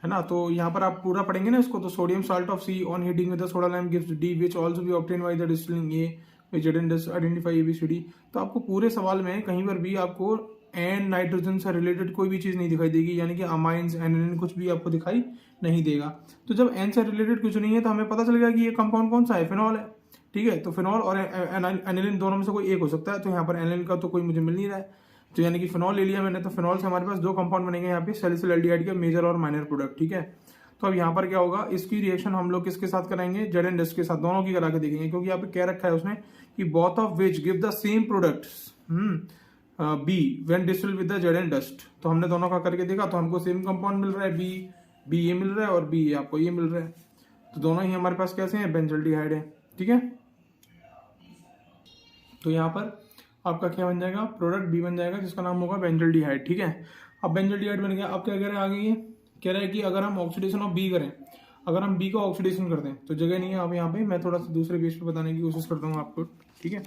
है ना। तो यहाँ पर आप पूरा पढ़ेंगे ना इसको। तो sodium salt of C on heating with the soda lime gives D which also be obtained by the distilling A which ZNDIS identify ABCD। तो आपको पूरे सवाल में कहीं पर भी आपको एन नाइट्रोजन से रिलेटेड कोई भी चीज नहीं दिखाई देगी, यानी कि अमाइंस एनिलिन कुछ भी आपको दिखाई नहीं देगा। तो जब एन से रिलेटेड कुछ नहीं है तो हमें पता चल गया कि ये कंपाउंड कौन सा है? फिनॉल है, ठीक है। तो फिनॉल और एनिलिन दोनों में से कोई एक हो सकता है। तो यहाँ पर एनिलिन का तो कोई मुझे मिल नहीं रहा है, तो यानी कि फिनॉल ले लिया मैंने। तो फिनॉल से हमारे पास दो कंपाउंड बनेंगे यहाँ पे सैलिसिलएल्डिहाइड के मेजर और माइनर प्रोडक्ट, ठीक है। तो अब यहाँ पर क्या होगा? इसकी रिएक्शन हम लोग किसके साथ कराएंगे? ZNDIS के साथ, दोनों की करा के देखेंगे, क्योंकि यहाँ पे क्या रखा है उसने कि both of which give the same product B when distilled with the ZNDIS। तो हमने दोनों का करके देखा तो हमको सेम कंपाउंड मिल रहा है बी ये मिल रहा है और बी आपको ये मिल रहा है। तो दोनों ही हमारे पास कैसे हैं? बेंजल्डिहाइड है, ठीक है। तो यहाँ पर आपका क्या बन जाएगा? प्रोडक्ट बी बन जाएगा जिसका नाम होगा बेंजल्डिहाइड, ठीक है। अब बेंजल्डिहाइड बन गया। अब क्या कह रहे हैं आगे? ये कह रहा है कि अगर हम ऑक्सीडेशन ऑफ बी करें, अगर हम बी को ऑक्सीडेशन कर दें तो जगह नहीं है अब यहाँ पे, मैं थोड़ा सा दूसरे बेस पे बताने की कोशिश करता हूँ आपको, ठीक है। कह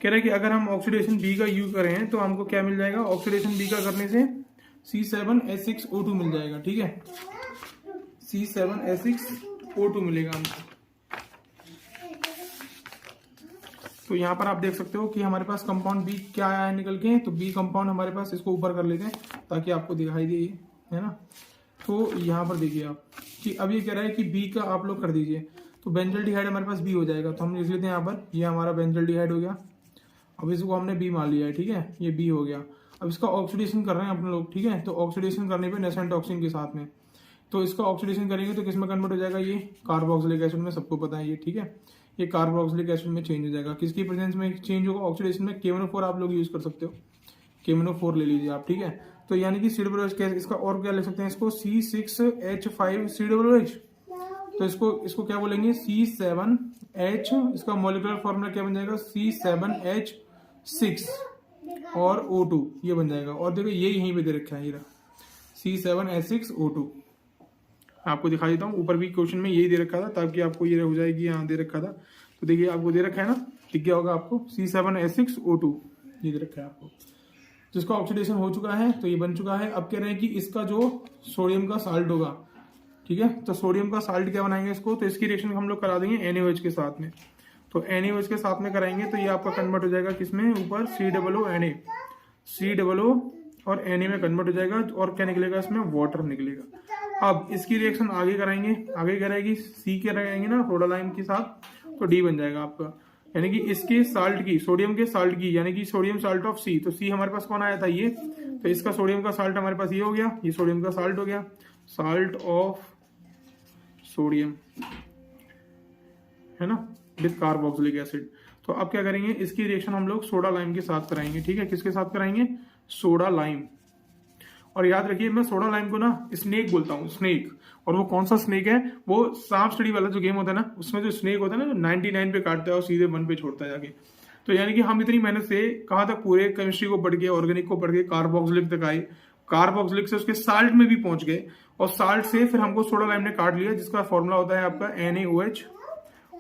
रहा है कि अगर हम ऑक्सीडेशन बी का यूज करें तो हमको क्या मिल जाएगा? ऑक्सीडेशन बी का करने से C7H6O2 मिल जाएगा, ठीक है। C7H6O2 मिलेगा हमको। तो यहाँ पर आप देख सकते हो कि हमारे पास कंपाउंड बी क्या आया है निकल के। तो बी कंपाउंड हमारे पास, इसको ऊपर कर लेते हैं ताकि आपको दिखाई दे, है ना। तो यहाँ पर देखिए आप कि अब ये कह रहा है कि बी का आप लोग कर दीजिए। तो बेंजल्डिहाइड हमारे पास बी हो जाएगा, तो हम लिख लेते हैं यहाँ पर, ये हमारा बेंजल्डिहाइड हो गया। अब इसको हमने बी मान लिया है, ठीक है, ये बी हो गया। अब इसका ऑक्सीडेशन कर रहे हैं अपने लोग, ठीक है। तो ऑक्सीडेशन करने पे नेसेंट टॉक्सिन के साथ में, तो इसका ऑक्सीडेशन करेंगे तो किसमें कन्वर्ट हो जाएगा? ये कार्बोक्सिलिक एसिड में, सबको पता है ये, ठीक है। ये कार्बोक्सिलिक एसिड में चेंज हो जाएगा। किसकी प्रेजेंस में चेंज होगा? ऑक्सीडेशन में KMnO4 आप लोग यूज कर सकते हो, KMnO4 ले लीजिए आप, ठीक है। तो यानी कि COOH, इसका और क्या लिख सकते हैं इसको? C6H5COOH। तो इसको क्या बोलेंगे? C7H, इसका मॉलिक्यूलर फॉर्मूला क्या बन जाएगा? C7H6 और O2 ये बन जाएगा। और देखो ये यहीं पे दे रखा है, ये C7H6O2 आपको दिखा देता हूँ। ऊपर भी क्वेश्चन में यही दे रखा था ताकि आपको ये हो जाएगी, यहाँ दे रखा था। तो देखिए आपको दे रखा है ना, दिख गया होगा आपको, C7H6O2 ये दे रखा है आपको, जिसका ऑक्सीडेशन हो चुका है। तो ये बन चुका है। अब कह रहे हैं कि इसका जो सोडियम का साल्ट होगा, ठीक है, तो सोडियम का साल्ट क्या बनाएंगे इसको? तो इसकी रिएक्शन हम लोग करा देंगे NaOH के साथ में। तो NaOH के साथ में कराएंगे तो ये आपका कन्वर्ट हो जाएगा किसमें? ऊपर COO COO और Na में कन्वर्ट हो जाएगा। और क्या निकलेगा इसमें? वाटर निकलेगा। अब इसकी रिएक्शन आगे कराएंगे, आगे कराएगी C के लगाएंगे ना सोडा लाइम के साथ, तो D बन जाएगा आपका, यानी कि इसके साल्ट की, सोडियम के साल्ट की, यानी कि सोडियम साल्ट ऑफ C। तो C हमारे पास कौन आया था? ये। तो इसका सोडियम का साल्ट हमारे पास ये हो गया, ये सोडियम का साल्ट हो गया, साल्ट ऑफ सोडियम, है ना, विद कार्बोक्सिलिक एसिड। तो अब क्या करेंगे? इसकी रिएक्शन हम लोग सोडा लाइम के साथ कराएंगे, ठीक है। किसके साथ कराएंगे? Soda lime. और याद रखिए मैं सोडा लाइम को ना स्नेक बोलता हूँ, स्नेक। और वो कौन सा स्नेक है? वो सांप सीढ़ी वाला जो गेम होता है ना, उसमें जो स्नेक होता है ना, जो 99 पे काटता है और सीधे 1 पे छोड़ता है जाके। तो यानी कि हम इतनी मेहनत से कहाँ तक पूरे केमिस्ट्री को पढ़ के, ऑर्गेनिक को पढ़ के, कार्बोक्सिलिक तक आए, कार्बोक्सिलिक से उसके साल्ट में भी पहुंच गए, और साल्ट से फिर हमको सोडा लाइम ने काट लिया, जिसका फॉर्मूला होता है आपका NaOH,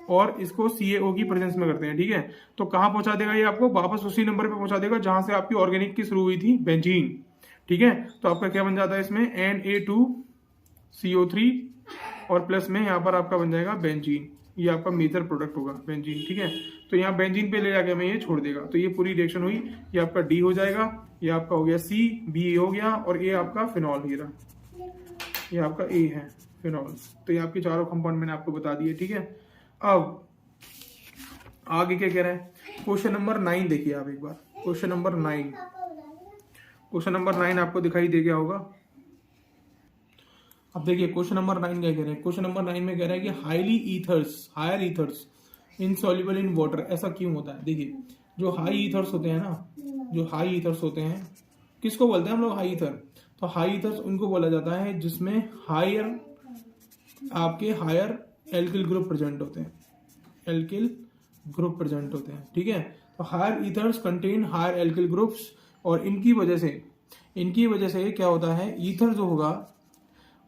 और इसको CaO की प्रेजेंस में करते हैं, ठीक है। तो कहाँ पहुंचा देगा ये आपको? वापस उसी नंबर पे पहुंचा देगा जहां से आपकी ऑर्गेनिक की शुरू हुई थी, बेंजीन, ठीक है। तो आपका क्या बन जाता है इसमें? Na2CO3 और प्लस में यहाँ पर आपका बन जाएगा बेंजीन, ये आपका मेजर प्रोडक्ट होगा बेंजीन, ठीक है। तो यहाँ बेंजीन पे ले जाके हमें ये छोड़ देगा, तो ये पूरी रिएक्शन हुई, ये आपका डी हो जाएगा, ये आपका हो गया सी, बी हो गया, और ये आपका फिनॉल, ये आपका ए है फिनॉल। तो ये आपके चारों कंपाउंड मैंने आपको बता दिए, ठीक है। अब आगे क्या कह रहे हैं, क्वेश्चन नंबर 9 देखिए आप एक बार। क्वेश्चन नंबर 9 आपको दिखाई दे गया होगा। अब देखिए क्वेश्चन नंबर 9 क्या कह रहे हैं। क्वेश्चन नंबर 9 में कह रहा है कि higher ethers insoluble in water. ऐसा क्यों होता है? देखिए जो हाई ईथर्स होते हैं ना, जो हाई ईथर्स होते हैं, किसको बोलते हैं हम लोग हाई ईथर? तो हाई ईथर्स उनको बोला जाता है जिसमें हायर एल्किल ग्रुप प्रेजेंट होते हैं, ठीक है। तो higher ethers contain higher alkyl groups, और इनकी वजह से क्या होता है, ईथर जो होगा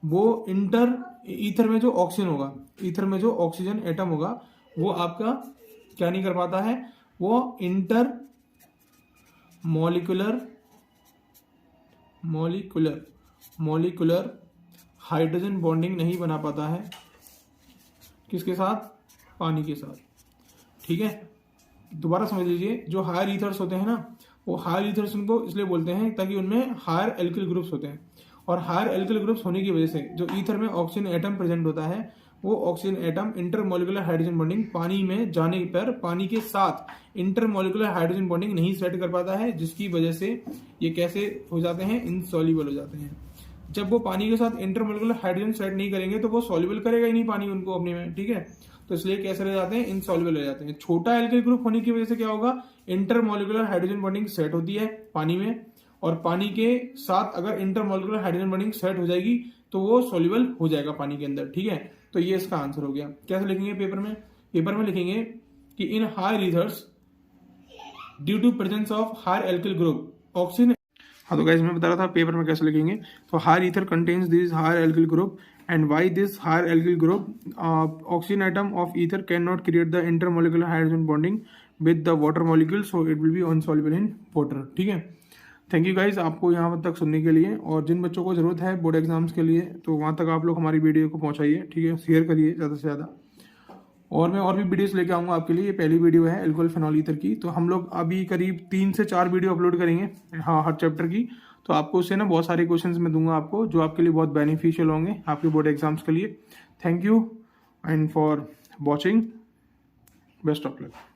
वो ईथर में जो ऑक्सीजन एटम होगा वो आपका क्या नहीं कर पाता है, वो इंटर मॉलिक्यूलर हाइड्रोजन बॉन्डिंग नहीं बना पाता है, किसके साथ? पानी के साथ, ठीक है। दोबारा समझ लीजिए, जो हायर ईथर्स होते हैं ना, वो हायर ईथर्स उनको इसलिए बोलते हैं ताकि उनमें हायर एल्किल ग्रुप्स होते हैं, और हायर एल्किल ग्रुप्स होने की वजह से जो ईथर में ऑक्सीजन एटम प्रेजेंट होता है, वो oxygen atom intermolecular hydrogen bonding पानी में जाने पर पानी के साथ इंटरमॉलिक्यूलर हाइड्रोजन बॉन्डिंग नहीं सेट कर पाता है, जिसकी वजह से ये कैसे हो जाते हैं, इनसॉल्युबल हो जाते हैं। जब वो पानी के साथ इंटरमॉलिक्यूलर हाइड्रोजन सेट नहीं करेंगे तो वो सॉल्युबल करेगा ही नहीं पानी उनको अपने में, ठीक है। तो इसलिए कैसे रह जाते हैं, इनसॉल्युबल हो जाते हैं। छोटा एल्किल ग्रुप होने की वजह से क्या होगा, इंटरमॉलिक्यूलर हाइड्रोजन बॉन्डिंग सेट होती है पानी में, और पानी के साथ अगर इंटरमॉलिक्यूलर हाइड्रोजन बॉन्डिंग सेट हो जाएगी तो वो सॉल्युबल हो जाएगा पानी के अंदर, ठीक है। तो ये इसका आंसर हो गया। कैसे लिखेंगे पेपर में लिखेंगे कि in higher ethers due to presence of higher alkyl group oxygen. हाँ तो गाइस मैं बता रहा था पेपर में कैसे लिखेंगे। तो higher ether contains this higher alkyl group, and why this higher alkyl group oxygen atom of ether cannot create the intermolecular hydrogen bonding with the water molecule, so it will be insoluble in water, ठीक है। थैंक यू गाइज आपको यहाँ तक सुनने के लिए, और जिन बच्चों को ज़रूरत है बोर्ड एग्जाम्स के लिए तो वहाँ तक आप लोग हमारी वीडियो को पहुँचाइए, ठीक है, शेयर करिए ज़्यादा से ज़्यादा। और मैं और भी वीडियोस लेके आऊँगा आपके लिए। ये पहली वीडियो है एल्कोहल फिनॉल ईथर की, तो हम लोग अभी करीब 3 से 4 वीडियो अपलोड करेंगे, हाँ, हर चैप्टर की। तो आपको उससे ना बहुत सारे क्वेश्चंस मैं दूंगा आपको, जो आपके लिए बहुत बेनिफिशियल होंगे आपके बोर्ड एग्जाम्स के लिए। Thank you and for watching, best of luck.